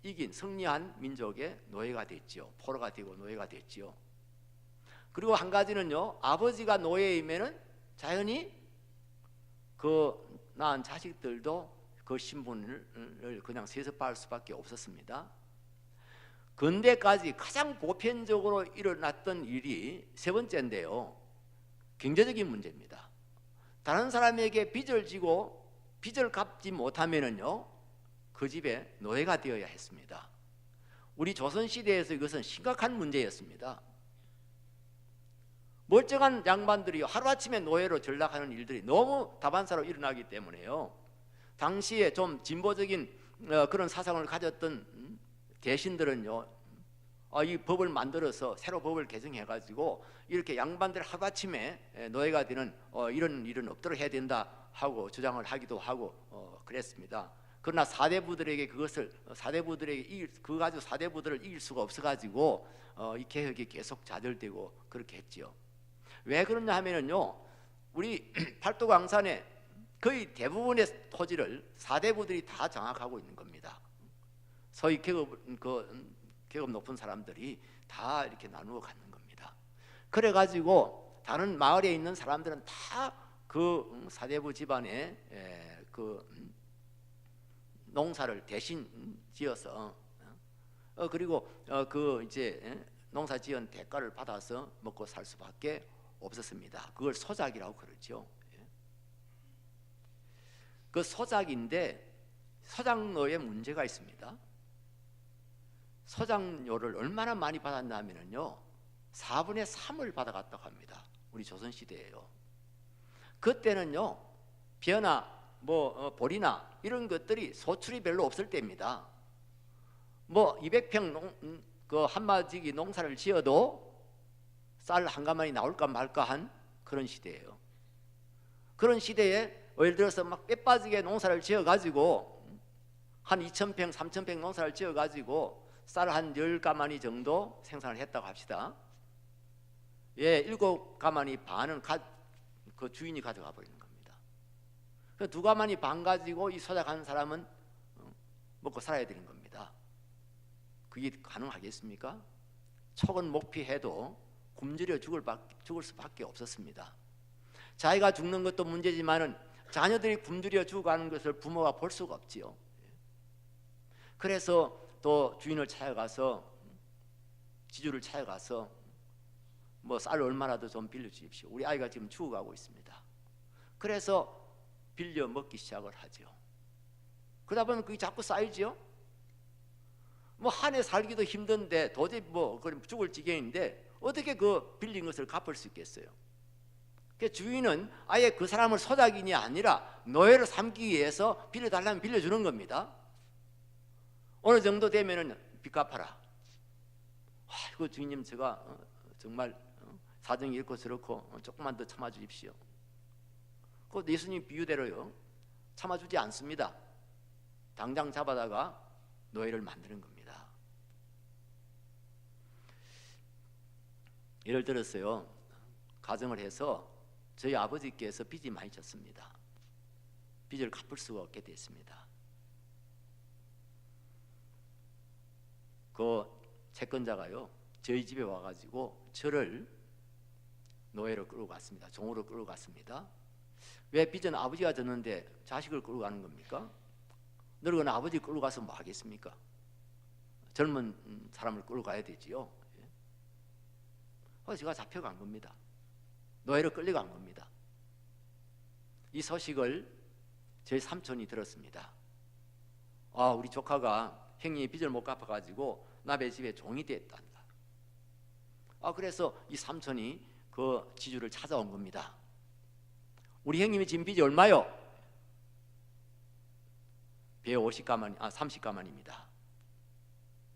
이긴 승리한 민족의 노예가 됐지요. 포로가 되고 노예가 됐지요. 그리고 한 가지는요, 아버지가 노예이면은 자연히 그 낳은 자식들도 그 신분을 그냥 세습할 수밖에 없었습니다. 근대까지 가장 보편적으로 일어났던 일이 세 번째인데요, 경제적인 문제입니다. 다른 사람에게 빚을 지고 빚을 갚지 못하면은요, 그 집의 노예가 되어야 했습니다. 우리 조선시대에서 이것은 심각한 문제였습니다. 멀쩡한 양반들이 하루아침에 노예로 전락하는 일들이 너무 다반사로 일어나기 때문에요. 당시에 좀 진보적인 그런 사상을 가졌던 대신들은요, 이 법을 만들어서 새로 법을 개정해가지고 이렇게 양반들 하루아침에 노예가 되는 이런 일은 없도록 해야 된다 하고 주장을 하기도 하고 그랬습니다. 그러나 사대부들에게 그거 가지고 사대부들을 이길 수가 없어가지고 이 개혁이 계속 좌절되고 그렇게 했지요. 왜 그러냐 하면은요, 우리 팔도강산에 거의 대부분의 토지를 사대부들이 다 장악하고 있는 겁니다. 소위 계급 높은 사람들이 다 이렇게 나누어 갖는 겁니다. 그래가지고 다른 마을에 있는 사람들은 다 그 사대부 집안의 그 농사를 대신 지어서 그리고 그 이제 농사 지은 대가를 받아서 먹고 살 수밖에 없었습니다. 그걸 소작이라고 그러죠. 그 소작인데 소작료에 문제가 있습니다. 소작료를 얼마나 많이 받았냐면요, 4분의 3을 받아갔다고 합니다. 우리 조선시대에요. 그때는요, 벼나 보리나 이런 것들이 소출이 별로 없을 때입니다. 200평 그 한마디기 농사를 지어도 쌀 한 가마니 나올까 말까 한 그런 시대예요. 그런 시대에 예를 들어서 막 빼빠지게 농사를 지어가지고 한 2,000평, 3,000평 농사를 지어가지고 쌀 한 10가마니 정도 생산을 했다고 합시다. 7가마니 반은 그 주인이 가져가 버리는 겁니다. 그 2가마니 반 가지고 이 소작하는 사람은 먹고 살아야 되는 겁니다. 그게 가능하겠습니까? 촉은 목피해도 굶주려 죽을 수밖에 없었습니다. 자기가 죽는 것도 문제지만은 자녀들이 굶주려 죽어가는 것을 부모가 볼 수가 없지요. 그래서 또 주인을 찾아가서, 지주를 찾아가서 쌀 얼마라도 좀 빌려주십시오. 우리 아이가 지금 죽어가고 있습니다. 그래서 빌려 먹기 시작을 하죠. 그러다 보면 그게 자꾸 쌓이죠. 한 해 살기도 힘든데 도저히 죽을 지경인데 어떻게 그 빌린 것을 갚을 수 있겠어요? 그 주인은 아예 그 사람을 소작인이 아니라 노예로 삼기 위해서 빌려달라면 빌려주는 겁니다. 어느 정도 되면은 빚 갚아라. 아이고 주인님, 제가 정말 사정이 이렇고 저렇고 조금만 더 참아주십시오. 그 예수님 비유대로요, 참아주지 않습니다. 당장 잡아다가 노예를 만드는 겁니다. 예를 들었어요, 가정을 해서 저희 아버지께서 빚이 많이 졌습니다. 빚을 갚을 수가 없게 됐습니다. 그 채권자가요, 저희 집에 와가지고 저를 노예로 끌고 갔습니다. 종으로 끌고 갔습니다. 왜 빚은 아버지가 졌는데 자식을 끌고 가는 겁니까? 늙은 아버지 끌고 가서 뭐 하겠습니까? 젊은 사람을 끌고 가야 되지요. 그래서 제가 잡혀간 겁니다. 노예로 끌려간 겁니다. 이 소식을 저희 삼촌이 들었습니다. 우리 조카가 형님이 빚을 못 갚아가지고 남의 집에 종이 됐단다. 그래서 이 삼촌이 그 지주를 찾아온 겁니다. 우리 형님이 진 빚이 얼마요? 배 30가만입니다.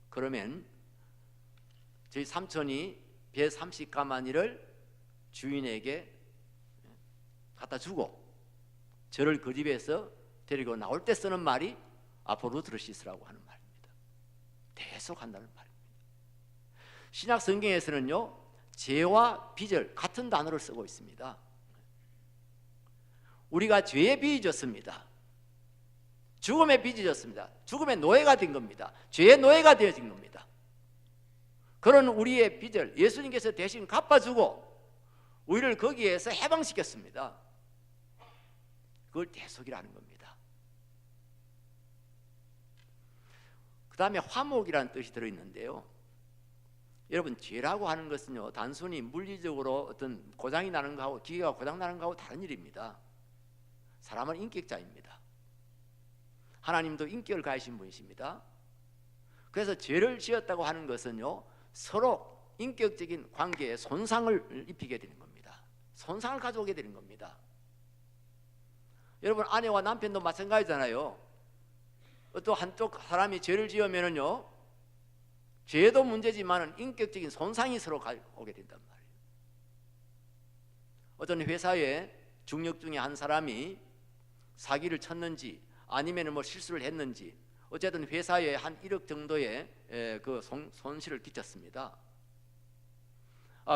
그러면 저희 삼촌이 배 30가마니를 주인에게 갖다 주고 저를 그 집에서 데리고 나올 때 쓰는 말이 앞으로 들으시라고 하는 말입니다. 대속한다는 말입니다. 신약 성경에서는요, 죄와 빚을 같은 단어를 쓰고 있습니다. 우리가 죄에 빚이 졌습니다. 죽음에 빚이 졌습니다. 죽음의 노예가 된 겁니다. 죄의 노예가 되어진 겁니다. 그런 우리의 빚을 예수님께서 대신 갚아주고 우리를 거기에서 해방시켰습니다. 그걸 대속이라는 겁니다. 그 다음에 화목이라는 뜻이 들어있는데요, 여러분, 죄라고 하는 것은요, 단순히 물리적으로 어떤 고장이 나는 거하고 기계가 고장 나는 거하고 다른 일입니다. 사람은 인격자입니다. 하나님도 인격을 가지신 분이십니다. 그래서 죄를 지었다고 하는 것은요, 서로 인격적인 관계에 손상을 입히게 되는 겁니다. 손상을 가져오게 되는 겁니다. 여러분, 아내와 남편도 마찬가지잖아요. 또 한쪽 사람이 죄를 지으면은요, 죄도 문제지만은 인격적인 손상이 서로 오게 된단 말이에요. 어떤 회사에 중력 중에 한 사람이 사기를 쳤는지 아니면 뭐 실수를 했는지 어쨌든 회사에 한 1억 정도의 그 손실을 끼쳤습니다.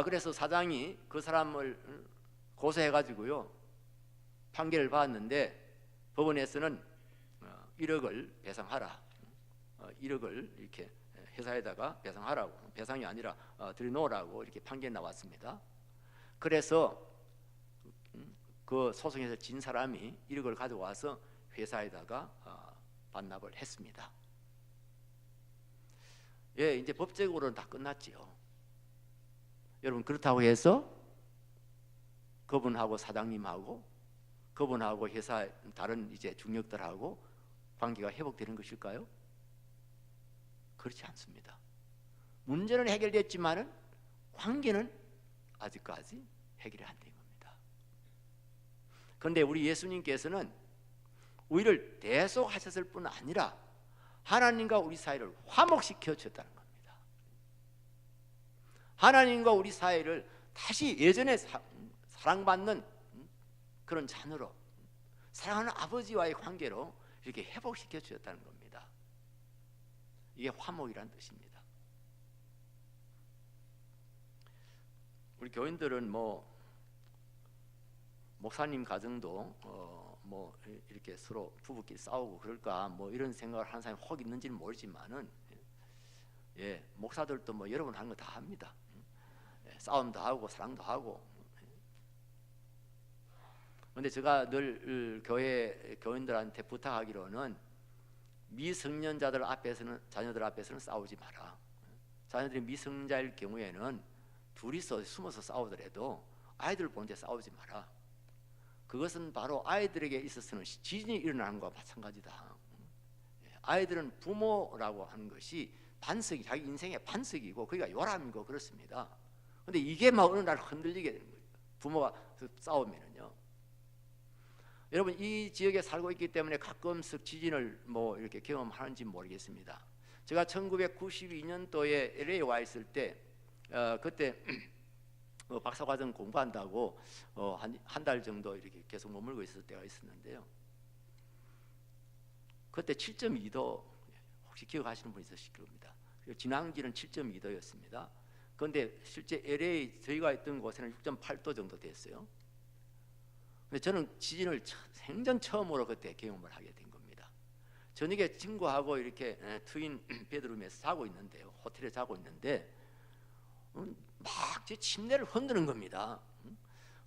그래서 사장이 그 사람을 고소해가지고요, 판결을 받았는데 법원에서는 1억을 배상하라, 1억을 이렇게 회사에다가 배상하라고, 배상이 아니라 들여놓으라고 이렇게 판결이 나왔습니다. 그래서 그 소송에서 진 사람이 1억을 가져와서 회사에다가 반납을 했습니다. 예, 이제 법적으로는 다 끝났지요. 여러분, 그렇다고 해서 그분하고 사장님하고 그분하고 회사 다른 이제 중력들하고 관계가 회복되는 것일까요? 그렇지 않습니다. 문제는 해결됐지만은 관계는 아직까지 해결이 안 된 겁니다. 그런데 우리 예수님께서는 우리를 대속하셨을 뿐 아니라 하나님과 우리 사이를 화목시켜 주셨다는 겁니다. 하나님과 우리 사이를 다시 예전에 사랑받는 그런 자녀로, 사랑하는 아버지와의 관계로 이렇게 회복시켜 주셨다는 겁니다. 이게 화목이란 뜻입니다. 우리 교인들은 목사님 가정도 뭐 이렇게 서로 부부끼리 싸우고 그럴까 뭐 이런 생각을 하는 사람이 혹 있는지는 모르지만은, 예, 목사들도 뭐 여러분 하는 거 다 합니다. 싸움도 하고 사랑도 하고. 그런데 제가 늘 교회 교인들한테 부탁하기로는 미성년자들 앞에서는, 자녀들 앞에서는 싸우지 마라. 자녀들이 미성년자일 경우에는 둘이서 숨어서 싸우더라도 아이들 보는데 싸우지 마라. 그것은 바로 아이들에게 있어서는 지진이 일어나는 것과 마찬가지다. 아이들은 부모라고 하는 것이 반석이, 자기 인생의 반석이고 그게 요람이고 그렇습니다. 근데 이게 막 어느 날 흔들리게 되는 거예요. 부모가 싸우면은요. 여러분, 이 지역에 살고 있기 때문에 가끔씩 지진을 뭐 이렇게 경험하는지 모르겠습니다. 제가 1992년도에 LA에 와 있을 때 그때 박사과정 공부한다고 한 달 정도 이렇게 계속 머물고 있을 때가 있었는데요. 그때 7.2도 혹시 기억하시는 분 있으실 겁니다. 진앙지는 7.2도였습니다. 그런데 실제 LA 저희가 있던 곳에는 6.8도 정도 됐어요. 근데 저는 지진을 생전 처음으로 그때 경험을 하게 된 겁니다. 저녁에 친구하고 이렇게 트윈 베드룸에서 자고 있는데요, 호텔에 자고 있는데 막 제 침대를 흔드는 겁니다.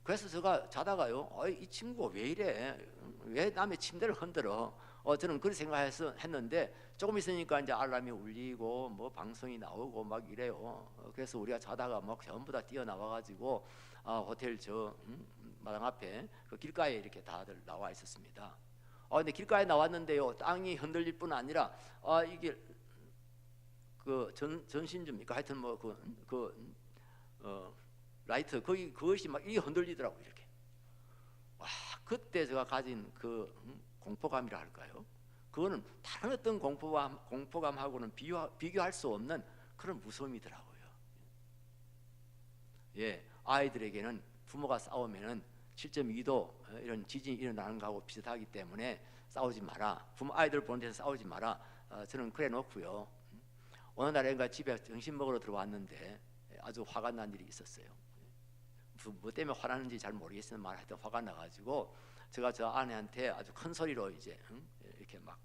그래서 제가 자다가요, 이 친구가 왜 이래? 왜 남의 침대를 흔들어? 저는 그렇게 생각했는데 조금 있으니까 이제 알람이 울리고 뭐 방송이 나오고 막 이래요. 그래서 우리가 자다가 막 전부 다 뛰어나와가지고 호텔 저 마당 앞에 그 길가에 이렇게 다들 나와 있었습니다. 근데 길가에 나왔는데요, 땅이 흔들릴 뿐 아니라 이게 그 전신주입니까? 하여튼 뭐 라이트 그것이 막 이게 흔들리더라고 이렇게. 와, 그때 제가 가진 그 공포감이라 할까요? 그거는 다른 어떤 공포감하고는 비교할 수 없는 그런 무서움이더라고요. 예, 아이들에게는 부모가 싸우면은 7.2도 이런 지진이 일어나는 거하고 비슷하기 때문에 싸우지 마라. 부모 아이들 보는 데서 싸우지 마라. 저는 그래 놓고요. 어느 날인가 집에 점심 먹으러 들어왔는데 아주 화가 난 일이 있었어요. 뭐 때문에 화나는지 잘 모르겠지만 하여튼 화가 나가지고 제가 저 아내한테 아주 큰 소리로 이제 이렇게 막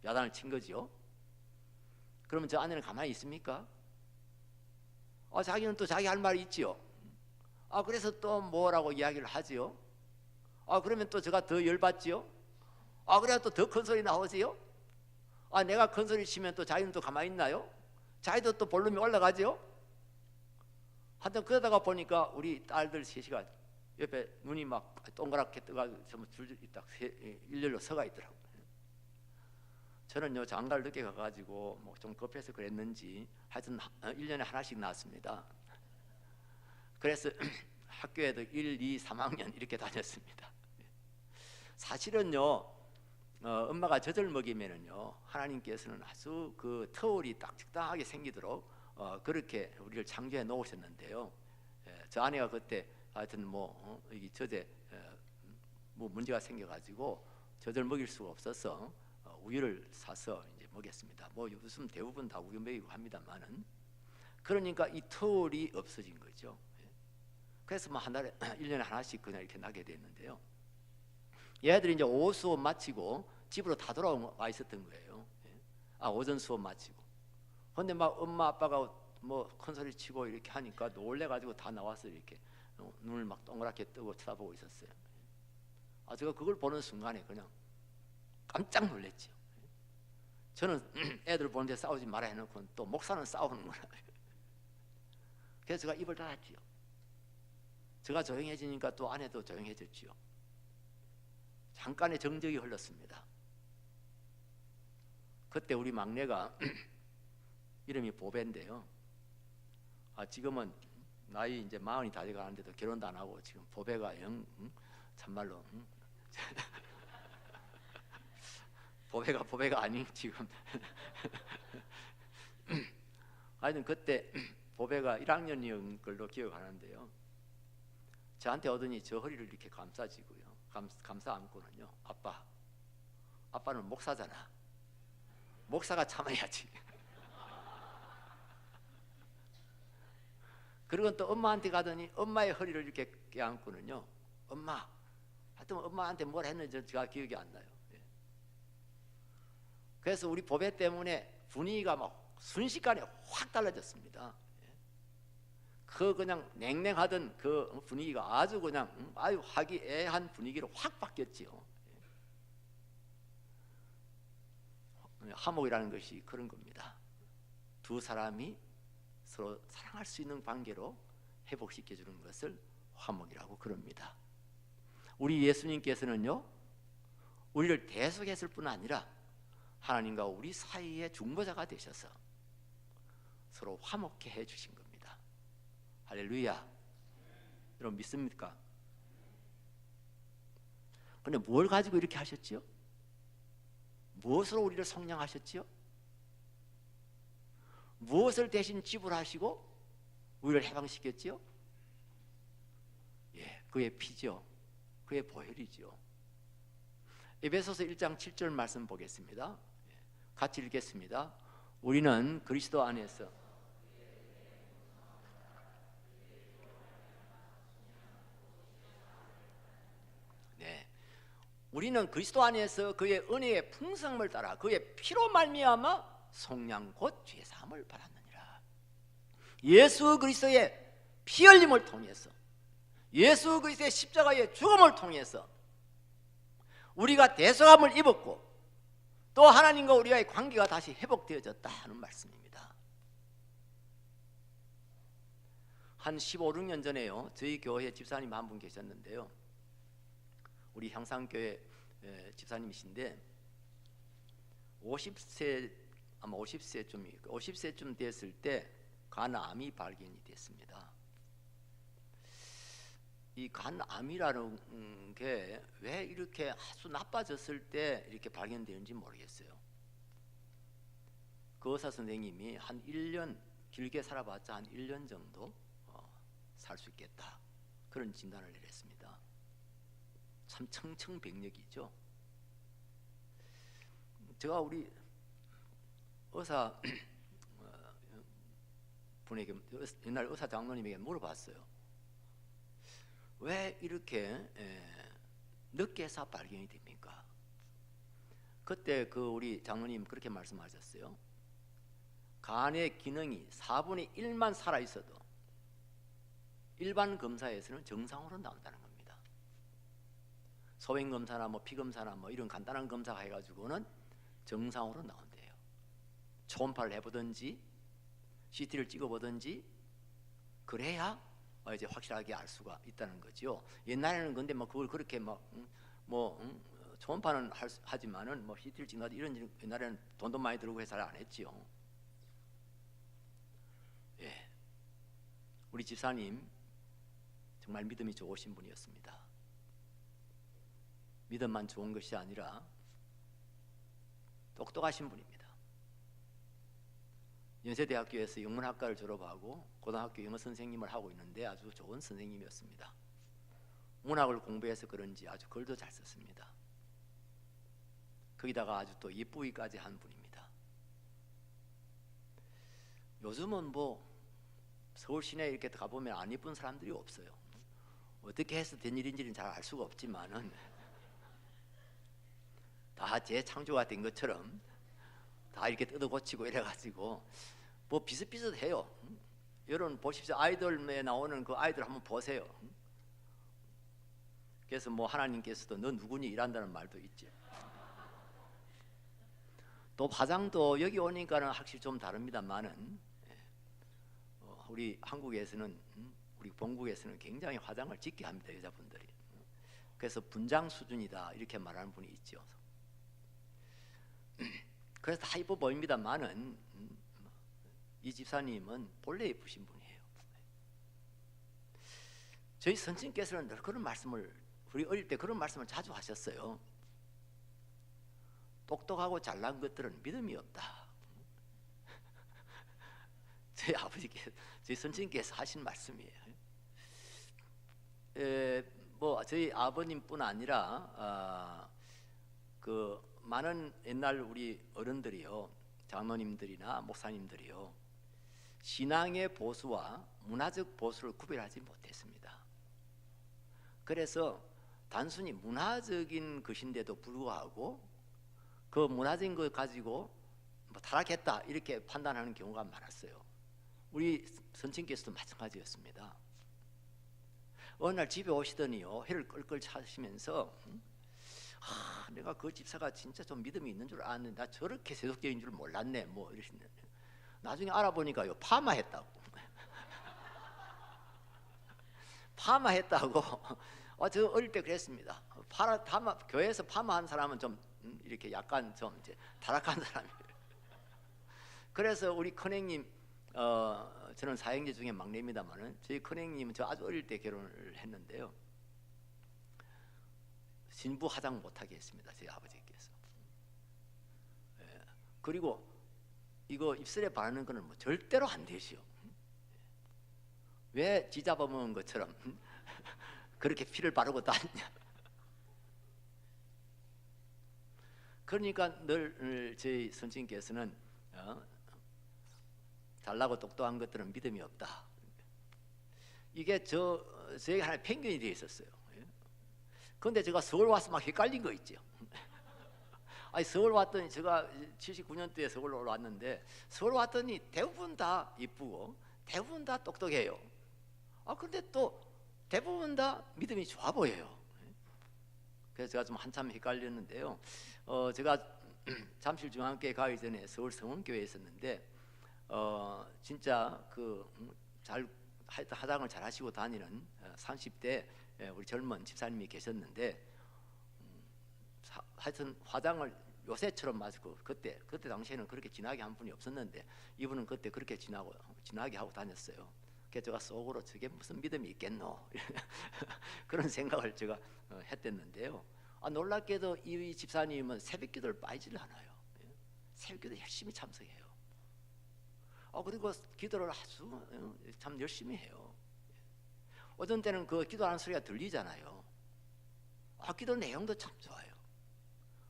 야단을 친 거지요. 그러면 저 아내는 가만히 있습니까? 자기는 또 자기 할 말이 있지요. 그래서 또 뭐라고 이야기를 하지요. 그러면 또 제가 더 열받지요. 그래야 또 더 큰 소리 나오지요. 내가 큰 소리 치면 또 자기는 또 가만히 있나요? 자기도 또 볼륨이 올라가지요. 하여튼 그러다가 보니까 우리 딸들 셋이가 옆에 눈이 막 동그랗게 떠가지고 전부 줄줄이 딱 일렬로 서가 있더라고요. 저는요 장가를 늦게 가가지고 뭐 좀 급해서 그랬는지 하여튼 1년에 하나씩 낳았습니다. 그래서 학교에도 1, 2, 3학년 이렇게 다녔습니다. 사실은요 엄마가 젖을 먹이면은요 하나님께서는 아주 그 터울이 딱 적당하게 생기도록 그렇게 우리를 창조해 놓으셨는데요. 저 아내가 그때 하여튼 뭐 이 젖에 뭐 문제가 생겨가지고 젖을 먹일 수가 없어서 우유를 사서 이제 먹였습니다. 뭐 요즘 대부분 다 우유 먹이고 합니다만은 그러니까 이 터울이 없어진 거죠. 그래서 뭐 한 달에 1년에 하나씩 그냥 이렇게 나게 됐는데요. 얘들이 이제 오후 수업 마치고 집으로 다 돌아와 있었던 거예요. 오전 수업 마치고. 근데 막 엄마 아빠가 뭐 큰 소리 치고 이렇게 하니까 놀래가지고 다 나와서 이렇게 눈을 막 동그랗게 뜨고 쳐다보고 있었어요. 제가 그걸 보는 순간에 그냥 깜짝 놀랐죠. 저는 애들 보는데 싸우지 말아 해놓고 또 목사는 싸우는구나. 그래서 제가 입을 닫았지요. 제가 조용해지니까 또 아내도 조용해졌지요. 잠깐의 정적이 흘렀습니다. 그때 우리 막내가 이름이 보배인데요. 지금은 나이 이제 40이 다 돼가는데도 결혼도 안 하고 지금 보배가 참말로 보배가 아닌 지금 하여튼 그때 보배가 1학년이었던 걸로 기억하는데요. 저한테 오더니 저 허리를 이렇게 감싸지고요. 감싸 안고는요. 아빠는 목사잖아. 목사가 참아야지. 그리고 또 엄마한테 가더니 엄마의 허리를 이렇게 껴안고는요. 하여튼 엄마한테 뭘 했는지 제가 기억이 안 나요. 그래서 우리 보배 때문에 분위기가 막 순식간에 확 달라졌습니다. 그냥 냉랭하던 그 분위기가 아주 그냥 아주 화기애애한 분위기로 확 바뀌었지요. 화목이라는 것이 그런 겁니다. 두 사람이 서로 사랑할 수 있는 관계로 회복시켜 주는 것을 화목이라고 그럽니다. 우리 예수님께서는요, 우리를 대속했을 뿐 아니라 하나님과 우리 사이의 중보자가 되셔서 서로 화목케 해 주신 겁니다. 할렐루야. 여러분 믿습니까? 근데 뭘 가지고 이렇게 하셨지요? 무엇으로 우리를 속량하셨지요? 무엇을 대신 지불하시고 우리를 해방시켰지요? 그의 피죠. 그의 보혈이죠. 에베소서 1장 7절 말씀 보겠습니다. 같이 읽겠습니다. 우리는 그리스도 안에서 우리는 그리스도 안에서 그의 은혜의 풍성을 따라 그의 피로 말미암아 속량 곧 죄 사함을 받았느니라. 예수 그리스도의 피 흘림을 통해서, 예수 그리스도의 십자가의 죽음을 통해서 우리가 대속함을 입었고 또 하나님과 우리와의 관계가 다시 회복되어졌다 하는 말씀입니다. 한 15, 16년 전에요, 저희 교회 집사님 한 분 계셨는데요. 우리 향상교회 집사님이신데 아마 50세쯤 됐을 때 간암이 발견이 됐습니다. 이 간암이라는 게 왜 이렇게 아주 나빠졌을 때 이렇게 발견되는지 모르겠어요. 그 의사 선생님이 한 1년, 길게 살아봤자 한 1년 정도 살 수 있겠다, 그런 진단을 내렸습니다. 참 청청백력이죠. 제가 우리 의사 분에게, 옛날 의사 장로님에게 물어봤어요. 왜 이렇게 늦게 해서 발견이 됩니까? 그때 그 우리 장로님 그렇게 말씀하셨어요. 간의 기능이 4분의 1만 살아 있어도 일반 검사에서는 정상으로 나온다는 겁니다. 소변 검사나 뭐 피 검사나 뭐 이런 간단한 검사가 해가지고는 정상으로 나온대요. 초음파를 해보든지 CT를 찍어보든지 그래야 이제 확실하게 알 수가 있다는 거죠. 옛날에는 근데 뭐 그걸 그렇게 초음파는 하지만은 뭐 CT를 찍나도 이런 일 옛날에는 돈도 많이 들고 해서 잘 안 했지요. 예, 우리 집사님 정말 믿음이 좋으신 분이었습니다. 믿음만 좋은 것이 아니라 똑똑하신 분입니다. 연세대학교에서 영문학과를 졸업하고 고등학교 영어 선생님을 하고 있는데 아주 좋은 선생님이었습니다. 문학을 공부해서 그런지 아주 글도 잘 썼습니다. 거기다가 아주 또 예쁘기까지 한 분입니다. 요즘은 뭐 서울 시내에 이렇게 가보면 안 예쁜 사람들이 없어요. 어떻게 해서 된 일인지는 잘 알 수가 없지만은 다 재창조가 된 것처럼 다 이렇게 뜯어고치고 이래가지고 뭐 비슷비슷해요. 여러분 보십시오. 아이돌에 나오는 그 아이들 한번 보세요. 그래서 뭐 하나님께서도 너 누구니 일한다는 말도 있지. 또 화장도 여기 오니까는 확실히 좀 다릅니다만은 우리 한국에서는 우리 본국에서는 굉장히 화장을 짙게 합니다, 여자분들이. 그래서 분장 수준이다 이렇게 말하는 분이 있죠. 그래서 다 이뻐 보입니다만은 이 집사님은 본래 예쁘신 분이에요. 저희 선생님께서는 늘 그런 말씀을, 우리 어릴 때 그런 말씀을 자주 하셨어요. 똑똑하고 잘난 것들은 믿음이 없다. 저희 아버지께서, 저희 선생님께서 하신 말씀이에요. 뭐 저희 아버님뿐 아니라 그 많은 옛날 우리 어른들이요, 장로님들이나 목사님들이요, 신앙의 보수와 문화적 보수를 구별하지 못했습니다. 그래서 단순히 문화적인 것인데도 불구하고 그 문화적인 것 가지고 뭐 타락했다 이렇게 판단하는 경우가 많았어요. 우리 선생님께서도 마찬가지였습니다. 어느 날 집에 오시더니요, 해를 끌끌 차시면서 내가 그 집사가 진짜 좀 믿음이 있는 줄 알았는데 나 저렇게 세속적인 줄 몰랐네 뭐 이러시는데, 나중에 알아보니까요 파마했다고. 파마했다고. 저 어릴 때 그랬습니다. 교회에서 파마한 사람은 좀 이렇게 약간 좀 이제 타락한 사람이에요. 그래서 우리 큰형님, 저는 사형제 중에 막내입니다만은 저희 큰형님은 저 아주 어릴 때 결혼을 했는데요, 신부 화장 못하게 했습니다, 저희 아버지께서. 그리고 이거 입술에 바르는 거는 뭐 절대로 안 되시오. 왜 쥐잡아먹은 것처럼 그렇게 피를 바르고 다니냐. 그러니까 늘 저희 선생님께서는 잘나고 똑똑한 것들은 믿음이 없다. 이게 저에게 하나의 편견이 되어 있었어요. 그런데 제가 서울 와서 막 헷갈린 거 있죠. 아니 서울 왔더니 제가 79년도에 서울 올라왔는데 서울 왔더니 대부분 다 이쁘고 대부분 다 똑똑해요. 그런데 또 대부분 다 믿음이 좋아 보여요. 그래서 제가 좀 한참 헷갈렸는데요. 제가 잠실중앙교회 가기 전에 서울 성원교회에 있었는데 진짜 잘 화장을 잘 하시고 다니는 30대 우리 젊은 집사님이 계셨는데, 하여튼 화장을 요새처럼 마시고 그때 당시에는 그렇게 진하게 한 분이 없었는데 이분은 그때 그렇게 진하게 하고 다녔어요. 그래서 제가 속으로 저게 무슨 믿음이 있겠노 그런 생각을 제가 했댔는데요. 놀랍게도 이 집사님은 새벽기도를 빠지질 않아요. 새벽기도 열심히 참석해요. 그리고 기도를 아주 참 열심히 해요. 어떤 때는 그 기도하는 소리가 들리잖아요. 기도 내용도 참 좋아요.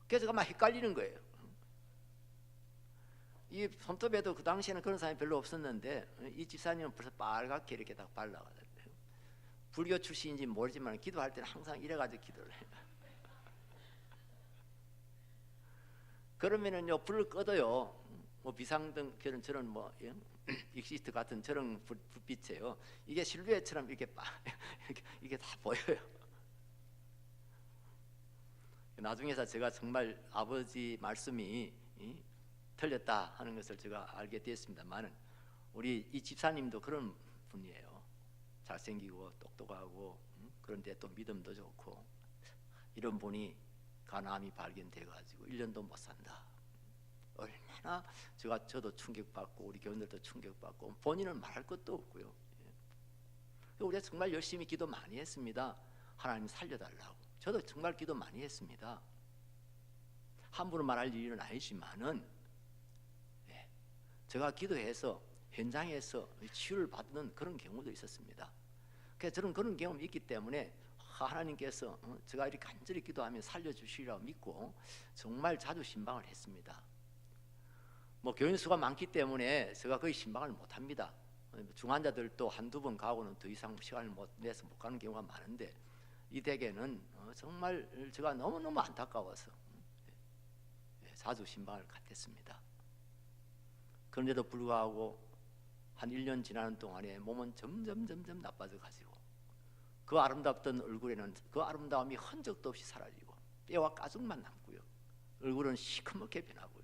그래서 제가 막 헷갈리는 거예요. 이 손톱에도 그 당시에는 그런 사람이 별로 없었는데 이 집사님은 벌써 빨갛게 이렇게 딱 발라가지고요. 불교 출신인지 모르지만 기도할 때는 항상 이래가지고 기도를 해요. 그러면은요 불을 꺼도요, 뭐 비상등 저런 뭐 익시스트 같은 저런 불빛에요, 이게 실루엣처럼 이렇게 이게 다 보여요. 나중에서 제가 정말 아버지 말씀이 틀렸다 하는 것을 제가 알게 되었습니다만은 우리 이 집사님도 그런 분이에요. 잘생기고 똑똑하고 그런데 또 믿음도 좋고 이런 분이 간암이 발견돼 가지고 1년도 못 산다. 얼마나 저도 충격받고 우리 교인들도 충격받고 본인은 말할 것도 없고요. 예. 우리가 정말 열심히 기도 많이 했습니다. 하나님 살려달라고. 저도 정말 기도 많이 했습니다. 함부로 말할 일은 아니지만은 예. 제가 기도해서 현장에서 치유를 받는 그런 경우도 있었습니다. 그래서 저는 그런 경험이 있기 때문에 하나님께서 제가 이렇게 간절히 기도하면 살려주시리라고 믿고 정말 자주 신방을 했습니다. 뭐 교인 수가 많기 때문에 제가 거의 신방을 못합니다. 중환자들도 한두 번 가고는 더 이상 시간을 내서 못 가는 경우가 많은데 이 댁에는 정말 제가 너무너무 안타까워서 자주 신방을 갔댔습니다. 그런데도 불구하고 한 1년 지나는 동안에 몸은 점점 나빠져 가지고 그 아름답던 얼굴에는 그 아름다움이 흔적도 없이 사라지고 뼈와 가죽만 남고요. 얼굴은 시커멓게 변하고요.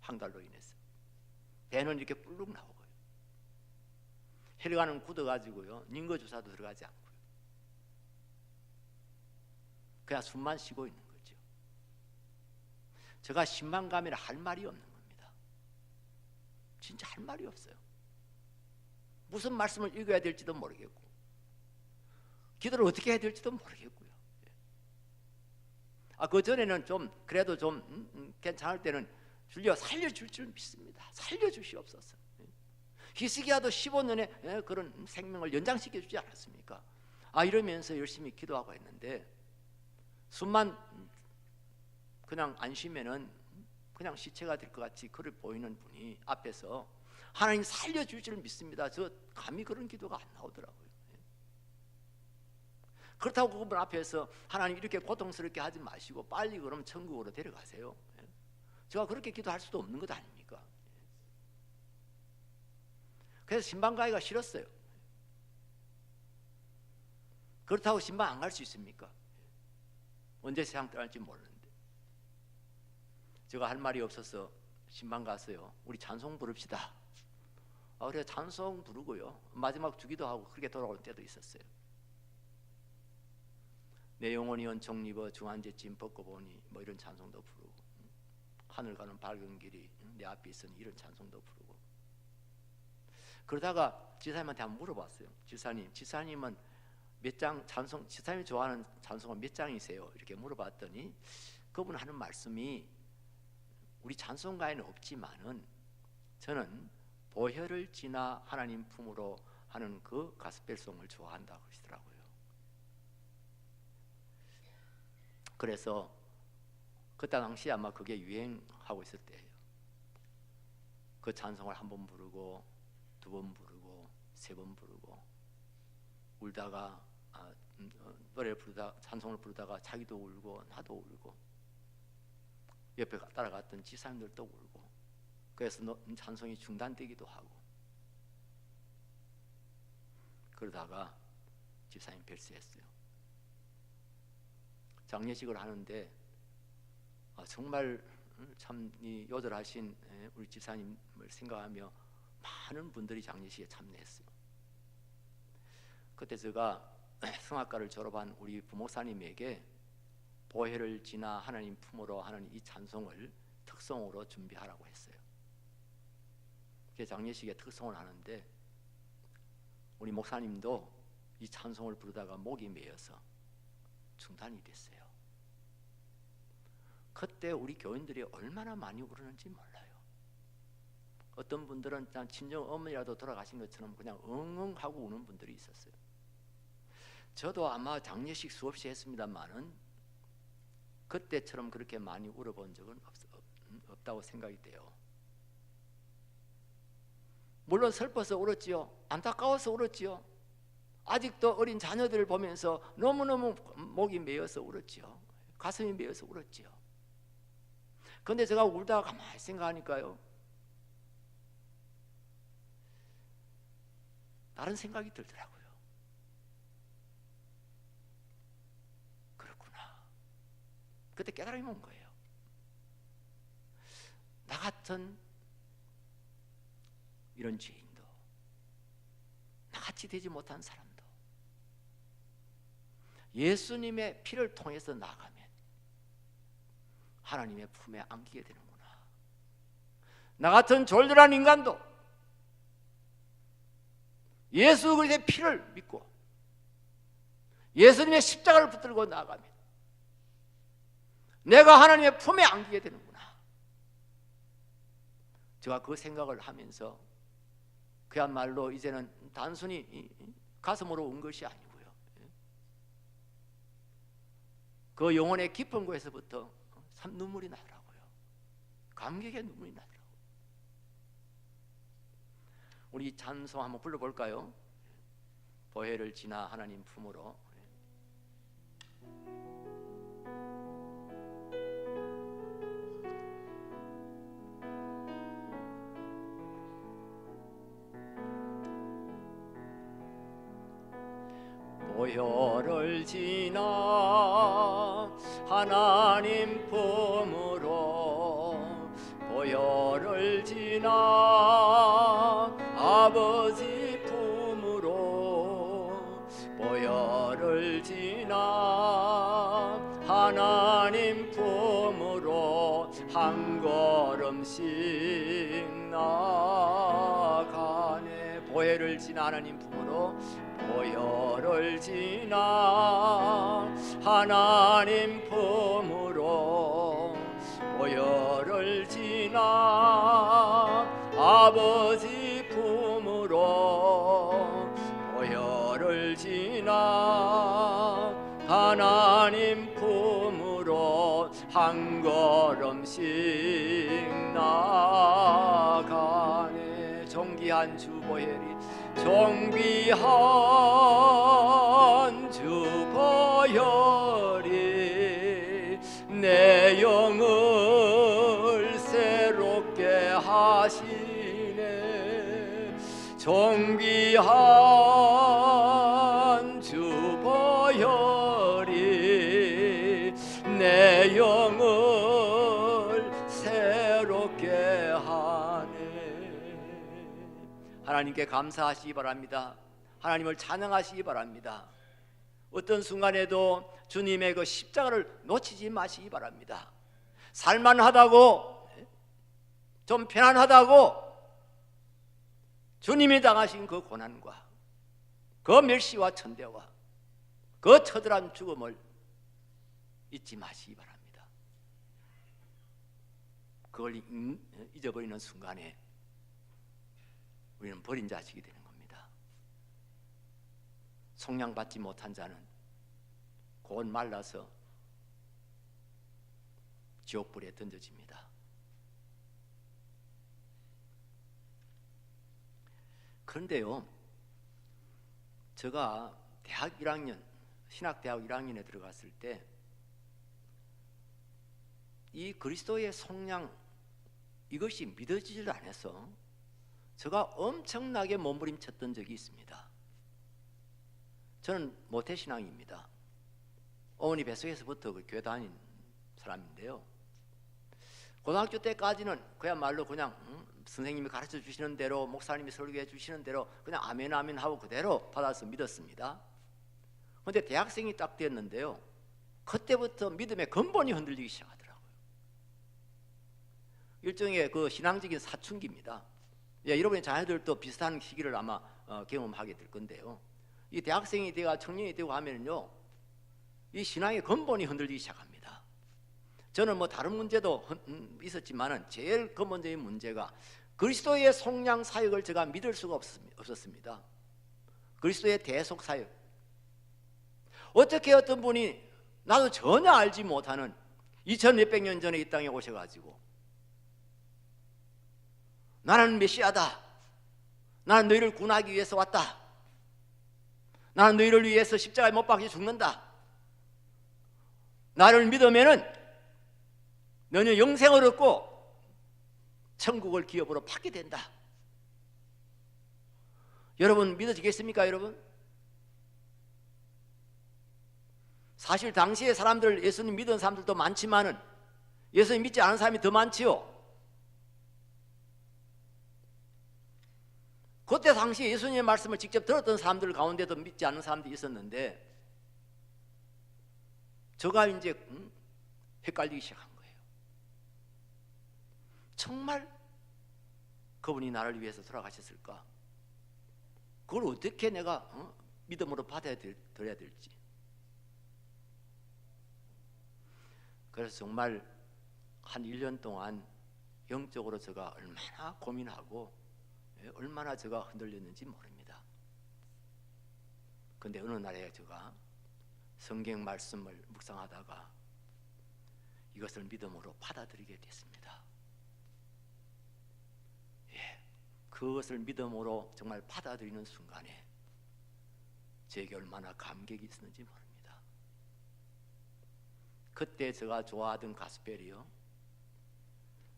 황달로 인해서 배는 이렇게 불룩 나오고요. 혈관은 굳어가지고요. 링거 주사도 들어가지 않고요. 그냥 숨만 쉬고 있는 거죠. 제가 신방 가면 할 말이 없는 겁니다. 진짜 할 말이 없어요. 무슨 말씀을 읽어야 될지도 모르겠고 기도를 어떻게 해야 될지도 모르겠고요. 그 전에는 좀 그래도 좀 괜찮을 때는 주여 살려줄 줄 믿습니다. 살려주시옵소서. 히스기야도 15년의 그런 생명을 연장시켜 주지 않았습니까? 이러면서 열심히 기도하고 했는데 숨만 그냥 안 쉬면은 그냥 시체가 될 것 같이 그를 보이는 분이 앞에서 하나님 살려줄 줄 믿습니다. 저 감히 그런 기도가 안 나오더라고요. 그렇다고 그분 앞에서 하나님 이렇게 고통스럽게 하지 마시고 빨리 그럼 천국으로 데려가세요. 제가 그렇게 기도할 수도 없는 것 아닙니까? 그래서 신방 가기가 싫었어요. 그렇다고 신방 안 갈 수 있습니까? 언제 세상 떠날지 모르는데 제가 할 말이 없어서 신방 갔어요. 우리 찬송 부릅시다. 그래서 찬송 부르고요. 마지막 주기도 하고 그렇게 돌아올 때도 있었어요. 내 영혼이 은총 입어 중한제 짐 벗고 보니 뭐 이런 찬송도 부르고 하늘 가는 밝은 길이 내 앞에 있으니 이런 찬송도 부르고 그러다가 지사님한테 한번 물어봤어요. 지사님은 몇 장 찬송 지사님이 좋아하는 찬송은 몇 장이세요? 이렇게 물어봤더니 그분 하는 말씀이 우리 찬송가에는 없지만은 저는 보혈을 지나 하나님 품으로 하는 그 가스펠송을 좋아한다고 그러시더라고요. 그래서 그때 당시 아마 그게 유행하고 있을 때예요. 그 찬송을 한 번 부르고 두 번 부르고 세 번 부르고 울다가 노래를 부르다 찬송을 부르다가 자기도 울고 나도 울고 옆에 따라갔던 지사님들도 울고 그래서 찬송이 중단되기도 하고 그러다가 집사님 별세했어요. 장례식을 하는데 정말 참 요절하신 우리 집사님을 생각하며 많은 분들이 장례식에 참여했어요. 그때 제가 성악과를 졸업한 우리 부목사님에게 보혈을 지나 하나님 품으로 하는 이 찬송을 특송으로 준비하라고 했어요. 그 장례식에 특송을 하는데 우리 목사님도 이 찬송을 부르다가 목이 메어서 중단이 됐어요. 그때 우리 교인들이 얼마나 많이 울었는지 몰라요. 어떤 분들은 친정 어머니라도 돌아가신 것처럼 그냥 엉엉 하고 우는 분들이 있었어요. 저도 아마 장례식 수없이 했습니다만은 그때처럼 그렇게 많이 울어본 적은 없다고 생각이 돼요. 물론 슬퍼서 울었지요. 안타까워서 울었지요. 아직도 어린 자녀들을 보면서 너무너무 목이 메어서 울었지요. 가슴이 메어서 울었지요. 그런데 제가 울다가 가만히 생각하니까요, 다른 생각이 들더라고요. 그렇구나. 그때 깨달음이 온 거예요. 나 같은 이런 죄인도, 나같이 되지 못한 사람도 예수님의 피를 통해서 나가면 하나님의 품에 안기게 되는구나. 나 같은 졸졸한 인간도 예수 그리스도의 피를 믿고 예수님의 십자가를 붙들고 나아가면 내가 하나님의 품에 안기게 되는구나. 제가 그 생각을 하면서 그야말로 이제는 단순히 가슴으로 온 것이 아니고요, 그 영혼의 깊은 곳에서부터 참 눈물이 나더라고요. 감격의 눈물이 나더라고요. 우리 찬송 한번 불러볼까요? 보혜를 지나 하나님 품으로. 보혈을 지나 하나님 품으로, 보혈을 지나 아버지 품으로, 보혈을 지나 하나님 품으로 한 걸음씩 나가네. 보혈을 지나 하나님 품으로, 보혈을 지나 하나님 품으로, 보혈을 지나 아버지 품으로, 보혈을 지나 하나님 품으로 한 걸음씩 나가네. 존귀한 주 보혈이, 존귀한 주 보혈이 내 영을 새롭게 하시네. 존귀한 주 보혈이 내 영을 새롭게 하네. 하나님께 감사하시기 바랍니다. 하나님을 찬양하시기 바랍니다. 어떤 순간에도 주님의 그 십자가를 놓치지 마시기 바랍니다. 살만하다고, 좀 편안하다고 주님이 당하신 그 고난과 그 멸시와 천대와 그 처절한 죽음을 잊지 마시기 바랍니다. 그걸 잊어버리는 순간에 우리는 버린 자식이 되는 겁니다. 속량받지 못한 자는 곧 말라서 지옥불에 던져집니다. 그런데요, 제가 대학 1학년, 신학대학 1학년에 들어갔을 때 이 그리스도의 속량, 이것이 믿어지질 않아서 제가 엄청나게 몸부림쳤던 적이 있습니다. 저는 모태신앙입니다. 어머니 뱃속에서부터 그 교회 다닌 사람인데요, 고등학교 때까지는 그야말로 그냥 선생님이 가르쳐 주시는 대로, 목사님이 설교해 주시는 대로 그냥 아멘 아멘 하고 그대로 받아서 믿었습니다. 그런데 대학생이 딱 됐는데요, 그때부터 믿음의 근본이 흔들리기 시작하더라고요. 일종의 그 신앙적인 사춘기입니다. 예, 여러분의 자녀들도 비슷한 시기를 아마 경험하게 될 건데요, 이 대학생이 되고 청년이 되고 하면요, 이 신앙의 근본이 흔들리기 시작합니다. 저는 뭐 다른 문제도 있었지만은 제일 근본적인 문제가 그리스도의 속량 사역을 제가 믿을 수가 없었습니다. 그리스도의 대속 사역. 어떻게 어떤 분이 나도 전혀 알지 못하는 2000몇백 년 전에 이 땅에 오셔가지고 나는 메시아다, 나는 너희를 구원하기 위해서 왔다, 나는 너희를 위해서 십자가에 못 박혀 죽는다, 나를 믿으면은 너는 영생을 얻고 천국을 기업으로 받게 된다. 여러분 믿어지겠습니까? 여러분, 사실 당시에 사람들, 예수님 믿은 사람들도 많지만은 예수님 믿지 않은 사람이 더 많지요. 그때 당시 예수님의 말씀을 직접 들었던 사람들 가운데도 믿지 않는 사람들이 있었는데, 저가 이제 헷갈리기 시작한 거예요. 정말 그분이 나를 위해서 돌아가셨을까? 그걸 어떻게 내가 믿음으로 받아들여야 될지. 그래서 정말 한 1년 동안 영적으로 제가 얼마나 고민하고 얼마나 제가 흔들렸는지 모릅니다. 근데 어느 날에 제가 성경 말씀을 묵상하다가 이것을 믿음으로 받아들이게 됐습니다. 그것을 믿음으로 정말 받아들이는 순간에 제게 얼마나 감격이 있었는지 모릅니다. 그때 제가 좋아하던 가스펠이요,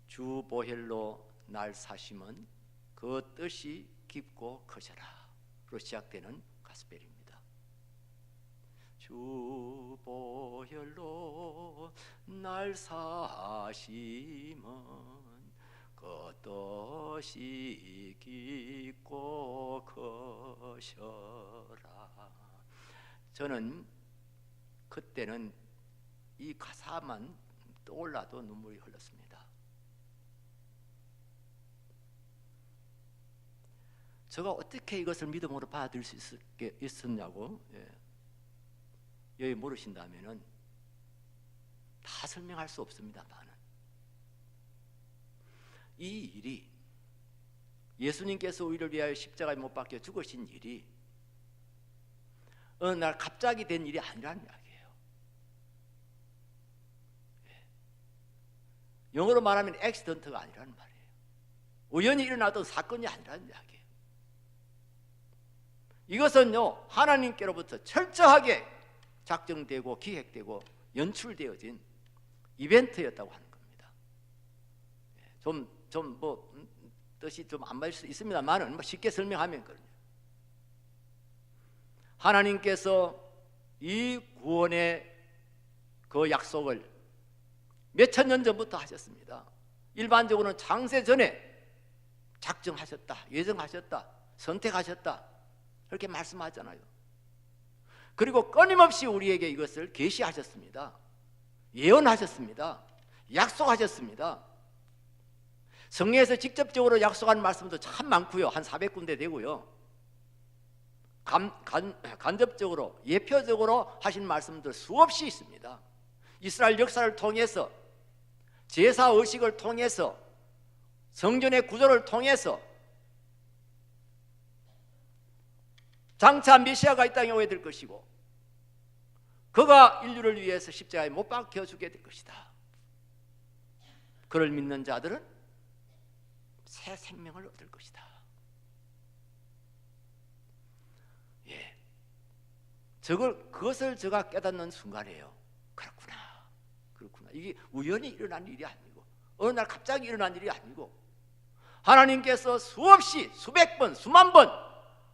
주 보혈로 날 사심은 그 뜻이 깊고 커져라로 시작되는 가스펠입니다. 주 보혈로 날 사심은 그 뜻이 깊고 커져라. 저는 그때는 이 가사만 떠올라도 눈물이 흘렀습니다. 제가 어떻게 이것을 믿음으로 받아들일 수 있었냐고 여기 물으신다면은 다 설명할 수 없습니다만, 이 일이 예수님께서 우리를 위하여 십자가에 못 박혀 죽으신 일이 어느 날 갑자기 된 일이 아니라는 이야기예요. 영어로 말하면 액시던트가 아니라는 말이에요. 우연히 일어났던 사건이 아니라는 이야기예요. 이것은요, 하나님께로부터 철저하게 작정되고 기획되고 연출되어진 이벤트였다고 하는 겁니다. 뜻이 좀 안 맞을 수 있습니다만은 쉽게 설명하면 그래요. 하나님께서 이 구원의 그 약속을 몇천 년 전부터 하셨습니다. 일반적으로는 창세 전에 작정하셨다, 예정하셨다, 선택하셨다, 그렇게 말씀하잖아요. 그리고 끊임없이 우리에게 이것을 계시하셨습니다. 예언하셨습니다. 약속하셨습니다. 성경에서 직접적으로 약속한 말씀도 참 많고요. 한 400군데 되고요. 간접적으로, 예표적으로 하신 말씀들 수없이 있습니다. 이스라엘 역사를 통해서, 제사 의식을 통해서, 성전의 구조를 통해서 장차 메시아가 이 땅에 오게 될 것이고, 그가 인류를 위해서 십자가에 못 박혀 죽게 될 것이다. 그를 믿는 자들은 새 생명을 얻을 것이다. 그것을 제가 깨닫는 순간이에요. 그렇구나. 이게 우연히 일어난 일이 아니고, 어느 날 갑자기 일어난 일이 아니고, 하나님께서 수없이 수백 번, 수만 번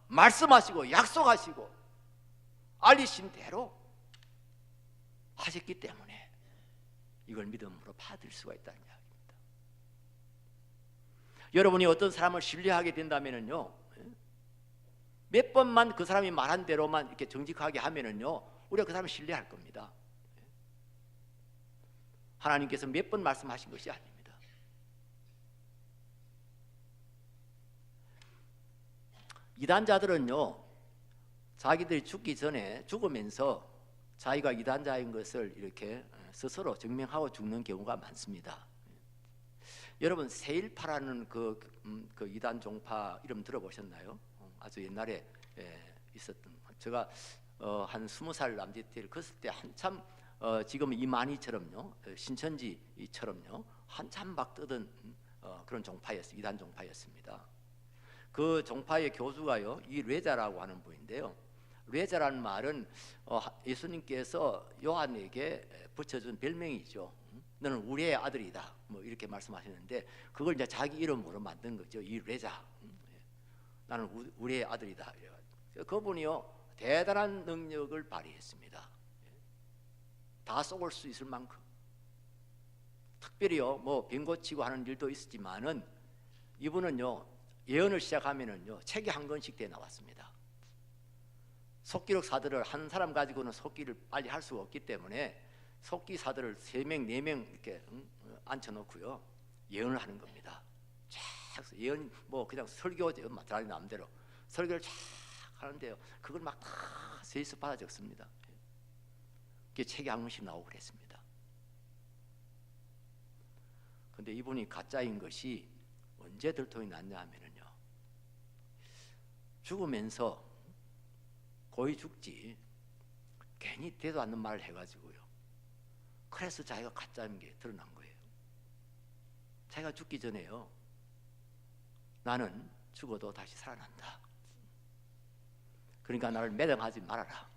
말씀하시고 약속하시고 알리신 대로 하셨기 때문에 이걸 믿음으로 받을 수가 있다는 이야기입니다. 여러분이 어떤 사람을 신뢰하게 된다면요, 몇 번만 그 사람이 말한 대로만 이렇게 정직하게 하면은요, 우리가 그 사람을 신뢰할 겁니다. 하나님께서 몇 번 말씀하신 것이 아닙니다. 이단자들은요, 자기들이 죽기 전에, 죽으면서 자기가 이단자인 것을 이렇게 스스로 증명하고 죽는 경우가 많습니다. 여러분, 세일파라는 그 이단 종파 이름 들어보셨나요? 아주 옛날에 있었던, 제가 한 20살 남짓들 그랬을 때 한참 지금 이만희처럼요, 신천지처럼요, 한참 막 뜨던 그런 종파였어요. 이단 종파였습니다. 그 종파의 교주가요, 이 뢰자라고 하는 분인데요, 뢰자라는 말은 예수님께서 요한에게 붙여준 별명이죠. 너는 우리의 아들이다, 뭐 이렇게 말씀하시는데, 그걸 이제 자기 이름으로 만든 거죠. 이 뢰자, 나는 우리의 아들이다. 그분이요, 대단한 능력을 발휘했습니다. 다 쏘을 수 있을 만큼. 특별히요, 뭐 병 고치고 하는 일도 있었지만은 이분은요, 예언을 시작하면은요, 책이 한 권씩 돼 나왔습니다. 속기록사들을 한 사람 가지고는 속기를 빨리 할 수가 없기 때문에 속기사들을 3명, 4명 이렇게 앉혀놓고요, 예언을 하는 겁니다. 쫙 예언 뭐 그냥 설교죠. 자기 마음대로 설교를 쫙 하는데요. 그걸 막 다 세수 받아 적습니다. 그게 책이 한 권씩 나오고 그랬습니다. 근데 이분이 가짜인 것이 언제 들통이 났냐 하면은요, 죽으면서 거의 죽지 괜히 되도 않는 말을 해가지고요, 그래서 자기가 가짜인 게 드러난 거예요. 자기가 죽기 전에요, 나는 죽어도 다시 살아난다, 그러니까 나를 매장하지 말아라,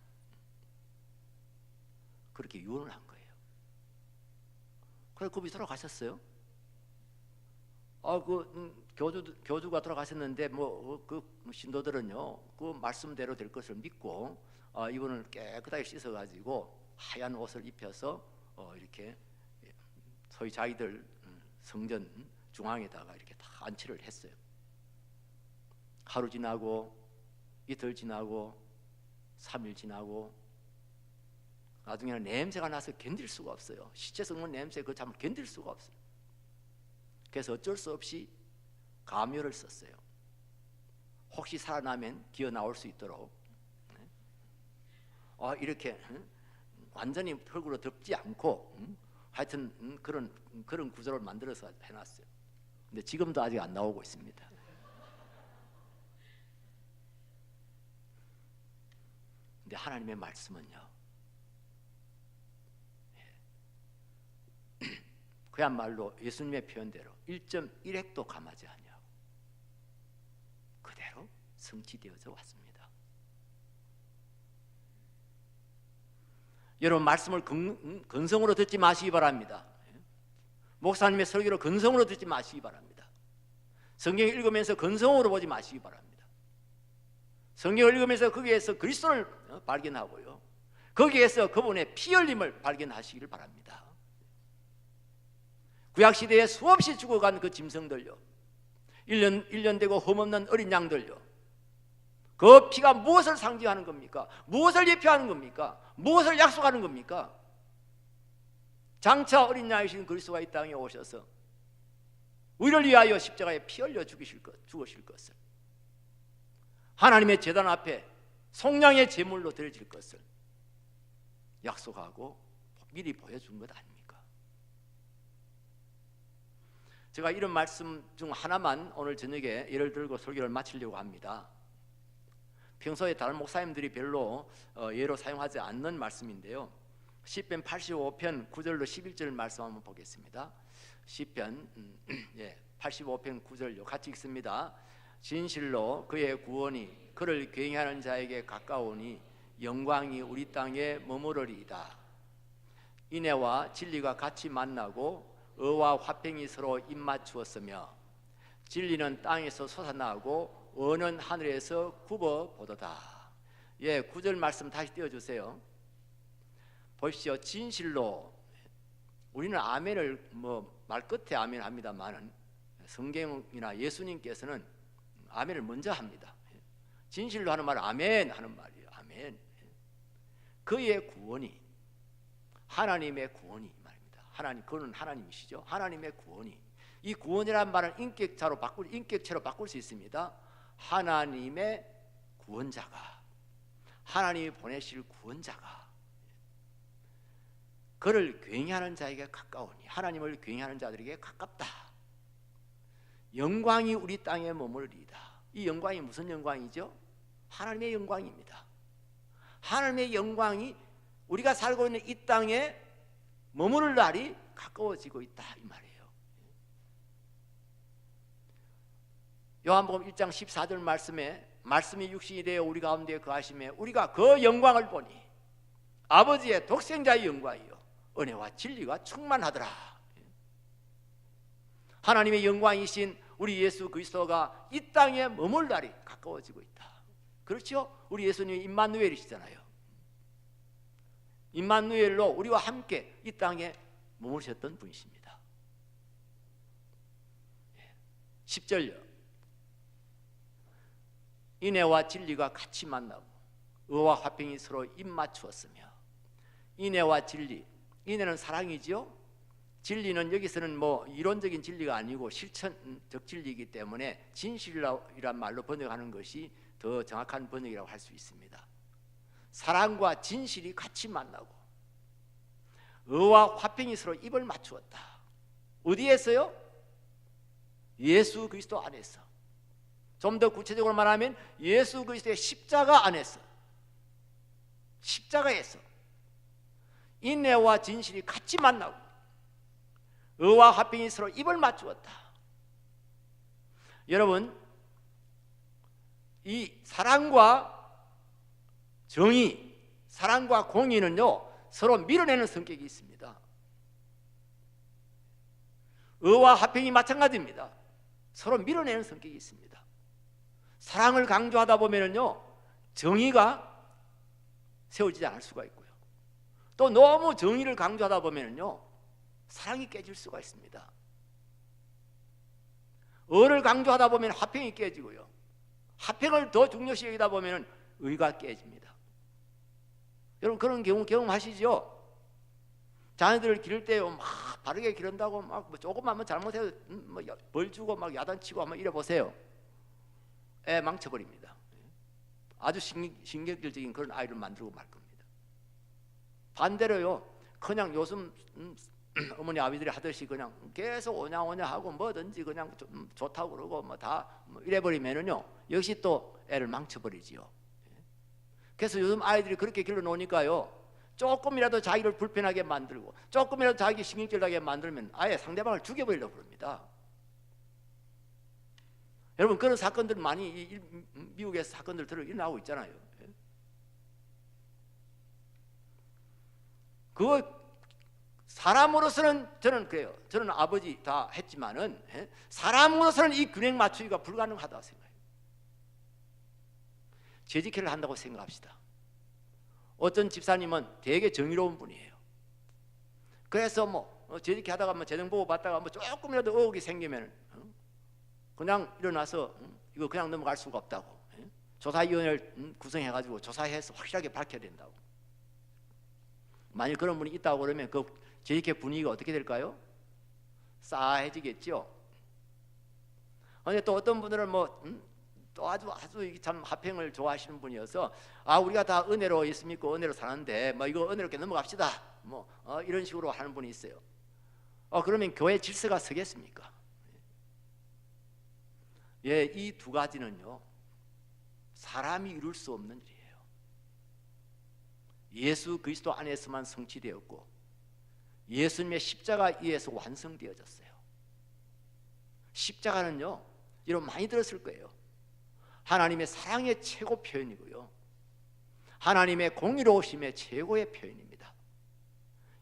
그렇게 유언을 한 거예요. 그래서 그분이 돌아가셨어요. 교주가 돌아가셨는데 그 신도들은요, 그 말씀대로 될 것을 믿고 이분을 깨끗하게 씻어가지고 하얀 옷을 입혀서 이렇게 소위 자기들 성전 중앙에다가 이렇게 다 안치를 했어요. 하루 지나고 이틀 지나고 3일 지나고 나중에는 냄새가 나서 견딜 수가 없어요. 시체 썩는 냄새 그거 참 견딜 수가 없어요. 그래서 어쩔 수 없이 가묘를 썼어요. 혹시 살아나면 기어 나올 수 있도록 이렇게 완전히 흙으로 덮지 않고 하여튼 그런 구조를 만들어서 해놨어요. 근데 지금도 아직 안 나오고 있습니다. 근데 하나님의 말씀은요, 그야말로 예수님의 표현대로 1.1획도 감하지 않냐고 그대로 성취되어져 왔습니다. 여러분, 말씀을 근성으로 듣지 마시기 바랍니다. 목사님의 설교를 근성으로 듣지 마시기 바랍니다. 성경을 읽으면서 근성으로 보지 마시기 바랍니다. 성경을 읽으면서 거기에서 그리스도를 발견하고요, 거기에서 그분의 피 흘림을 발견하시기를 바랍니다. 구약시대에 수없이 죽어간 그 짐승들요, 1년 되고 흠없는 어린 양들요, 그 피가 무엇을 상징하는 겁니까? 무엇을 예표하는 겁니까? 무엇을 약속하는 겁니까? 장차 어린 양이신 그리스도가 이 땅에 오셔서 우리를 위하여 십자가에 피 흘려 죽으실 것을, 하나님의 제단 앞에 속량의 제물로 드려질 것을 약속하고 미리 보여준 것 아닙니까? 제가 이런 말씀 중 하나만 오늘 저녁에 예를 들고 설교를 마치려고 합니다. 평소에 다른 목사님들이 별로 예로 사용하지 않는 말씀인데요, 시편 85편 9절로 11절 말씀 한번 보겠습니다. 시편 85편 9절요, 같이 읽습니다. 진실로 그의 구원이 그를 경외하는 자에게 가까우니 영광이 우리 땅에 머무르리이다. 인애와 진리가 같이 만나고 의와 화평이 서로 입맞추었으며 진리는 땅에서 솟아나고 의는 하늘에서 굽어보도다. 9절 말씀 다시 띄워주세요. 보십시오. 진실로, 우리는 아멘을 말끝에 아멘 합니다만은 성경이나 예수님께서는 아멘을 먼저 합니다. 진실로 하는 말은 아멘 하는 말이에요. 아멘. 그의 구원이, 하나님의 구원이 말입니다. 그는 하나님이시죠. 하나님의 구원이, 이 구원이라는 말은 인격체로 바꿀 수 있습니다. 하나님의 구원자가, 하나님이 보내실 구원자가 그를 경외하는 자에게 가까우니, 하나님을 경외하는 자들에게 가깝다. 영광이 우리 땅에 머무르리이다. 이 영광이 무슨 영광이죠? 하나님의 영광입니다. 하나님의 영광이 우리가 살고 있는 이 땅에 머무를 날이 가까워지고 있다, 이 말이에요. 요한복음 1장 14절 말씀이 육신이 되어 우리 가운데 거하심에 우리가 그 영광을 보니 아버지의 독생자의 영광이요 은혜와 진리가 충만하더라. 하나님의 영광이신 우리 예수 그리스도가 이 땅에 머물 날이 가까워지고 있다. 그렇죠? 우리 예수님이 임마누엘이시잖아요. 임마누엘로 우리와 함께 이 땅에 머무르셨던 분이십니다. 10절요. 인애와 진리가 같이 만나고 의와 화평이 서로 입맞추었으며. 인애와 진리, 인애는 사랑이지요. 진리는 여기서는 뭐 이론적인 진리가 아니고 실천적 진리이기 때문에 진실이란 말로 번역하는 것이 더 정확한 번역이라고 할 수 있습니다. 사랑과 진실이 같이 만나고 의와 화평이 서로 입을 맞추었다. 어디에서요? 예수 그리스도 안에서. 좀 더 구체적으로 말하면 예수 그리스도의 십자가 안에서, 십자가에서 인내와 진실이 같이 만나고 의와 화평이 서로 입을 맞추었다. 여러분, 이 사랑과 정의, 사랑과 공의는요 서로 밀어내는 성격이 있습니다. 의와 화평이 마찬가지입니다. 서로 밀어내는 성격이 있습니다. 사랑을 강조하다 보면은요 정의가 세워지지 않을 수가 있고요, 또 너무 정의를 강조하다 보면은요 사랑이 깨질 수가 있습니다. 의를 강조하다 보면 화평이 깨지고요, 화평을 더 중요시 여기다 보면 의가 깨집니다. 여러분 그런 경우 경험하시죠? 자녀들을 기를 때요 막 바르게 기른다고 막 뭐 조금만 잘못해도 뭐 벌 주고 막 야단치고 한번 이래 보세요. 애 망쳐버립니다. 아주 신경질적인 그런 아이를 만들고 말 겁니다. 반대로요 그냥 요즘 어머니 아버지들이 하듯이 그냥 계속 오냐오냐 하고 뭐든지 그냥 좋다고 그러고 뭐 다 뭐 이래버리면은요 역시 또 애를 망쳐버리지요. 그래서 요즘 아이들이 그렇게 길러놓으니까요 조금이라도 자기를 불편하게 만들고 조금이라도 자기 신경질나게 만들면 아예 상대방을 죽여버리려고 그럽니다. 여러분 그런 사건들 많이 미국에서 사건들 일어나고 있잖아요. 그 사람으로서는 저는 그래요. 저는 아버지 다 했지만은 사람으로서는 이 균형 맞추기가 불가능하다고 생각해요. 재직회를 한다고 생각합시다. 어떤 집사님은 되게 정의로운 분이에요. 그래서 뭐 재직회 하다가 뭐 재정 보고 받다가 뭐 조금이라도 의혹이 생기면 그냥 일어나서 이거 그냥 넘어갈 수가 없다고 조사위원회를 구성해가지고 조사해서 확실하게 밝혀야 된다고. 만일 그런 분이 있다고 그러면 그 재직회 분위기가 어떻게 될까요? 싸해지겠죠. 근데 또 어떤 분들은 또 아주 참 화평을 좋아하시는 분이어서 우리가 다 은혜로 예수 믿고 은혜로 사는데 뭐 이거 은혜롭게 넘어갑시다 이런 식으로 하는 분이 있어요. 그러면 교회 질서가 서겠습니까? 예, 이 두 가지는요 사람이 이룰 수 없는 일이에요. 예수 그리스도 안에서만 성취되었고 예수님의 십자가에 의해서 완성되어졌어요. 십자가는요 여러분 많이 들었을 거예요. 하나님의 사랑의 최고 표현이고요, 하나님의 공의로우심의 최고의 표현입니다.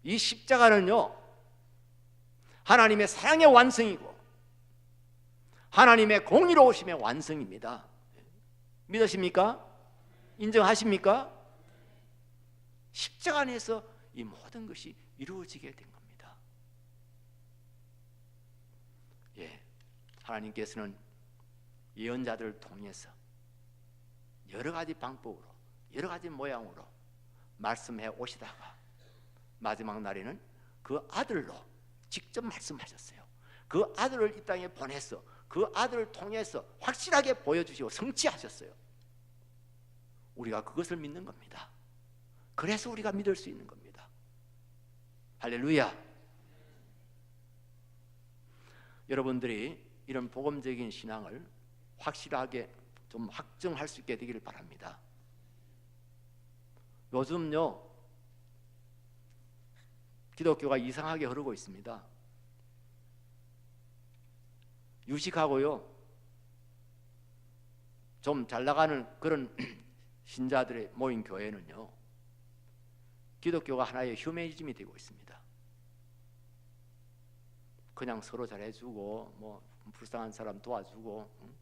이 십자가는요 하나님의 사랑의 완성이고 하나님의 공의로우심의 완성입니다. 믿으십니까? 인정하십니까? 십자가 안에서 이 모든 것이 이루어지게 된 겁니다. 예, 하나님께서는 예언자들을 통해서 여러 가지 방법으로 여러 가지 모양으로 말씀해 오시다가 마지막 날에는 그 아들로 직접 말씀하셨어요. 그 아들을 이 땅에 보내서 그 아들을 통해서 확실하게 보여주시고 성취하셨어요. 우리가 그것을 믿는 겁니다. 그래서 우리가 믿을 수 있는 겁니다. 할렐루야. 여러분들이 이런 복음적인 신앙을 확실하게 좀 확증할 수 있게 되기를 바랍니다. 요즘요 기독교가 이상하게 흐르고 있습니다. 유식하고요 좀 잘 나가는 그런 신자들의 모인 교회는요 기독교가 하나의 휴머니즘이 되고 있습니다. 그냥 서로 잘해주고 뭐 불쌍한 사람 도와주고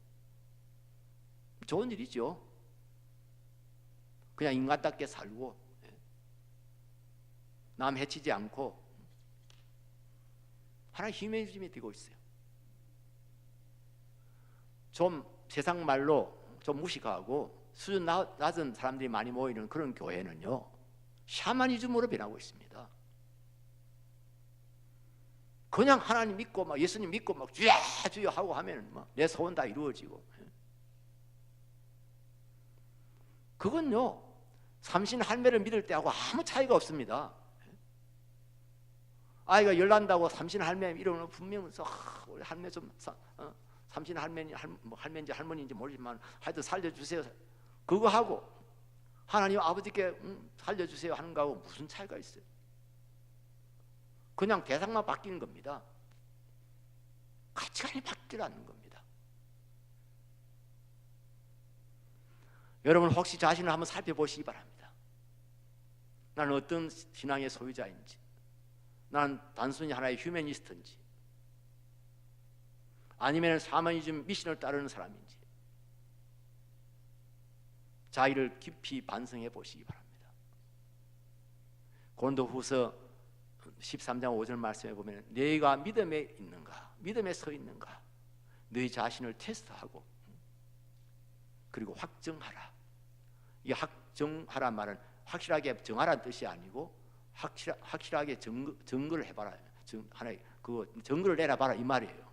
좋은 일이죠. 그냥 인간답게 살고 남 해치지 않고 하나의 휴머니즘이 되고 있어요. 좀 세상 말로 좀 무식하고 수준 낮은 사람들이 많이 모이는 그런 교회는요 샤머니즘으로 변하고 있습니다. 그냥 하나님 믿고 막 예수님 믿고 막 주여 주여 하고 하면 막 내 소원 다 이루어지고. 그건요 삼신 할매를 믿을 때하고 아무 차이가 없습니다. 아이가 열난다고 삼신 할매 이러면 분명히 우리 할매 좀 삼신 할매인지 할머니인지 모르지만 하여튼 살려주세요. 그거 하고 하나님 아버지께 살려주세요 하는 거하고 무슨 차이가 있어요? 그냥 대상만 바뀌는 겁니다. 가치관이 바뀌지 않는 겁니다. 여러분 혹시 자신을 한번 살펴보시기 바랍니다. 나는 어떤 신앙의 소유자인지, 나는 단순히 하나의 휴머니스트인지, 아니면 샤머니즘 미신을 따르는 사람인지 자기를 깊이 반성해 보시기 바랍니다. 고린도후서 13장 5절 말씀에 보면 너희가 믿음에 있는가, 믿음에 서 있는가, 너희 자신을 테스트하고 그리고 확정하라. 이 확정하라 말은 확실하게 정하라는 뜻이 아니고 확실하게 증거를 해봐라. 하나의 그 증거를 내려봐라 이 말이에요.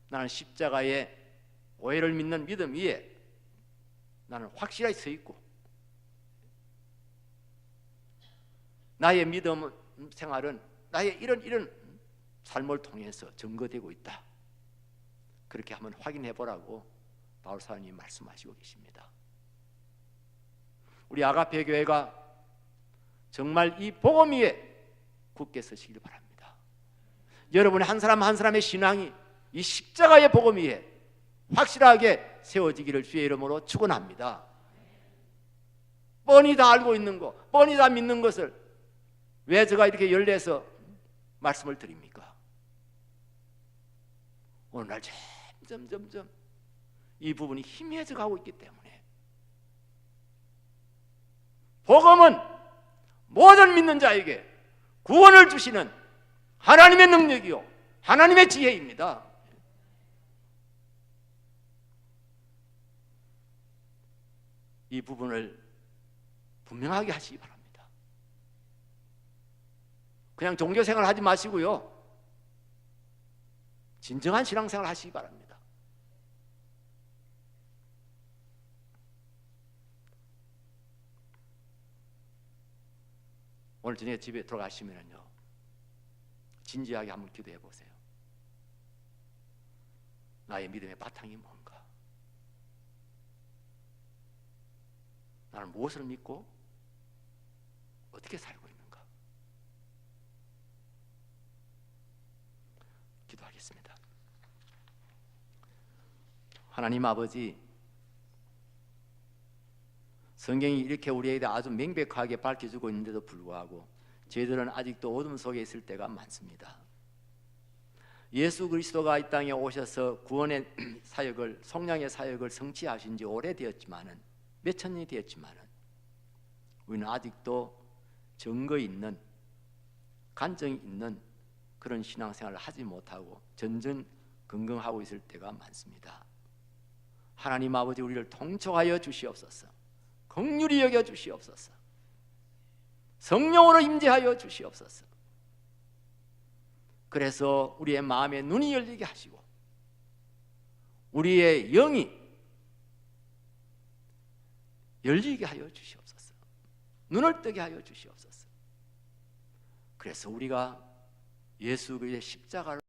나는 십자가의 오해를 믿는 믿음 위에 나는 확실하게 서 있고 나의 믿음 생활은 나의 이런 삶을 통해서 증거되고 있다. 그렇게 한번 확인해 보라고 바울 사장님이 말씀하시고 계십니다. 우리 아가페 교회가 정말 이 복음 위에 굳게 서시길 바랍니다. 여러분의 한 사람 한 사람의 신앙이 이 십자가의 복음 위에 확실하게 세워지기를 주의 이름으로 축원합니다. 뻔히 다 알고 있는 거, 뻔히 다 믿는 것을 왜 제가 이렇게 열내서 말씀을 드립니까? 오늘날 점점 이 부분이 희미해져 가고 있기 때문에 복음은 모든 믿는 자에게 구원을 주시는 하나님의 능력이요 하나님의 지혜입니다. 이 부분을 분명하게 하시기 바랍니다. 그냥 종교생활 하지 마시고요 진정한 신앙생활 하시기 바랍니다. 오늘 저녁에 집에 들어가시면요 진지하게 한번 기도해 보세요. 나의 믿음의 바탕이 뭔가? 나는 무엇을 믿고 어떻게 살고 있는가? 기도하겠습니다. 하나님 아버지, 성경이 이렇게 우리에게 아주 명백하게 밝혀주고 있는데도 불구하고 저희들은 아직도 어둠 속에 있을 때가 많습니다. 예수 그리스도가 이 땅에 오셔서 구원의 사역을, 속량의 사역을 성취하신 지 오래되었지만은, 몇천 년이 되었지만은 우리는 아직도 증거 있는, 간증이 있는 그런 신앙생활을 하지 못하고 전전긍긍하고 있을 때가 많습니다. 하나님 아버지, 우리를 통촉하여 주시옵소서. 긍휼히 여겨 주시옵소서. 성령으로 임재하여 주시옵소서. 그래서 우리의 마음의 눈이 열리게 하시고 우리의 영이 열리게 하여 주시옵소서. 눈을 뜨게 하여 주시옵소서. 그래서 우리가 예수 그리스도의 십자가를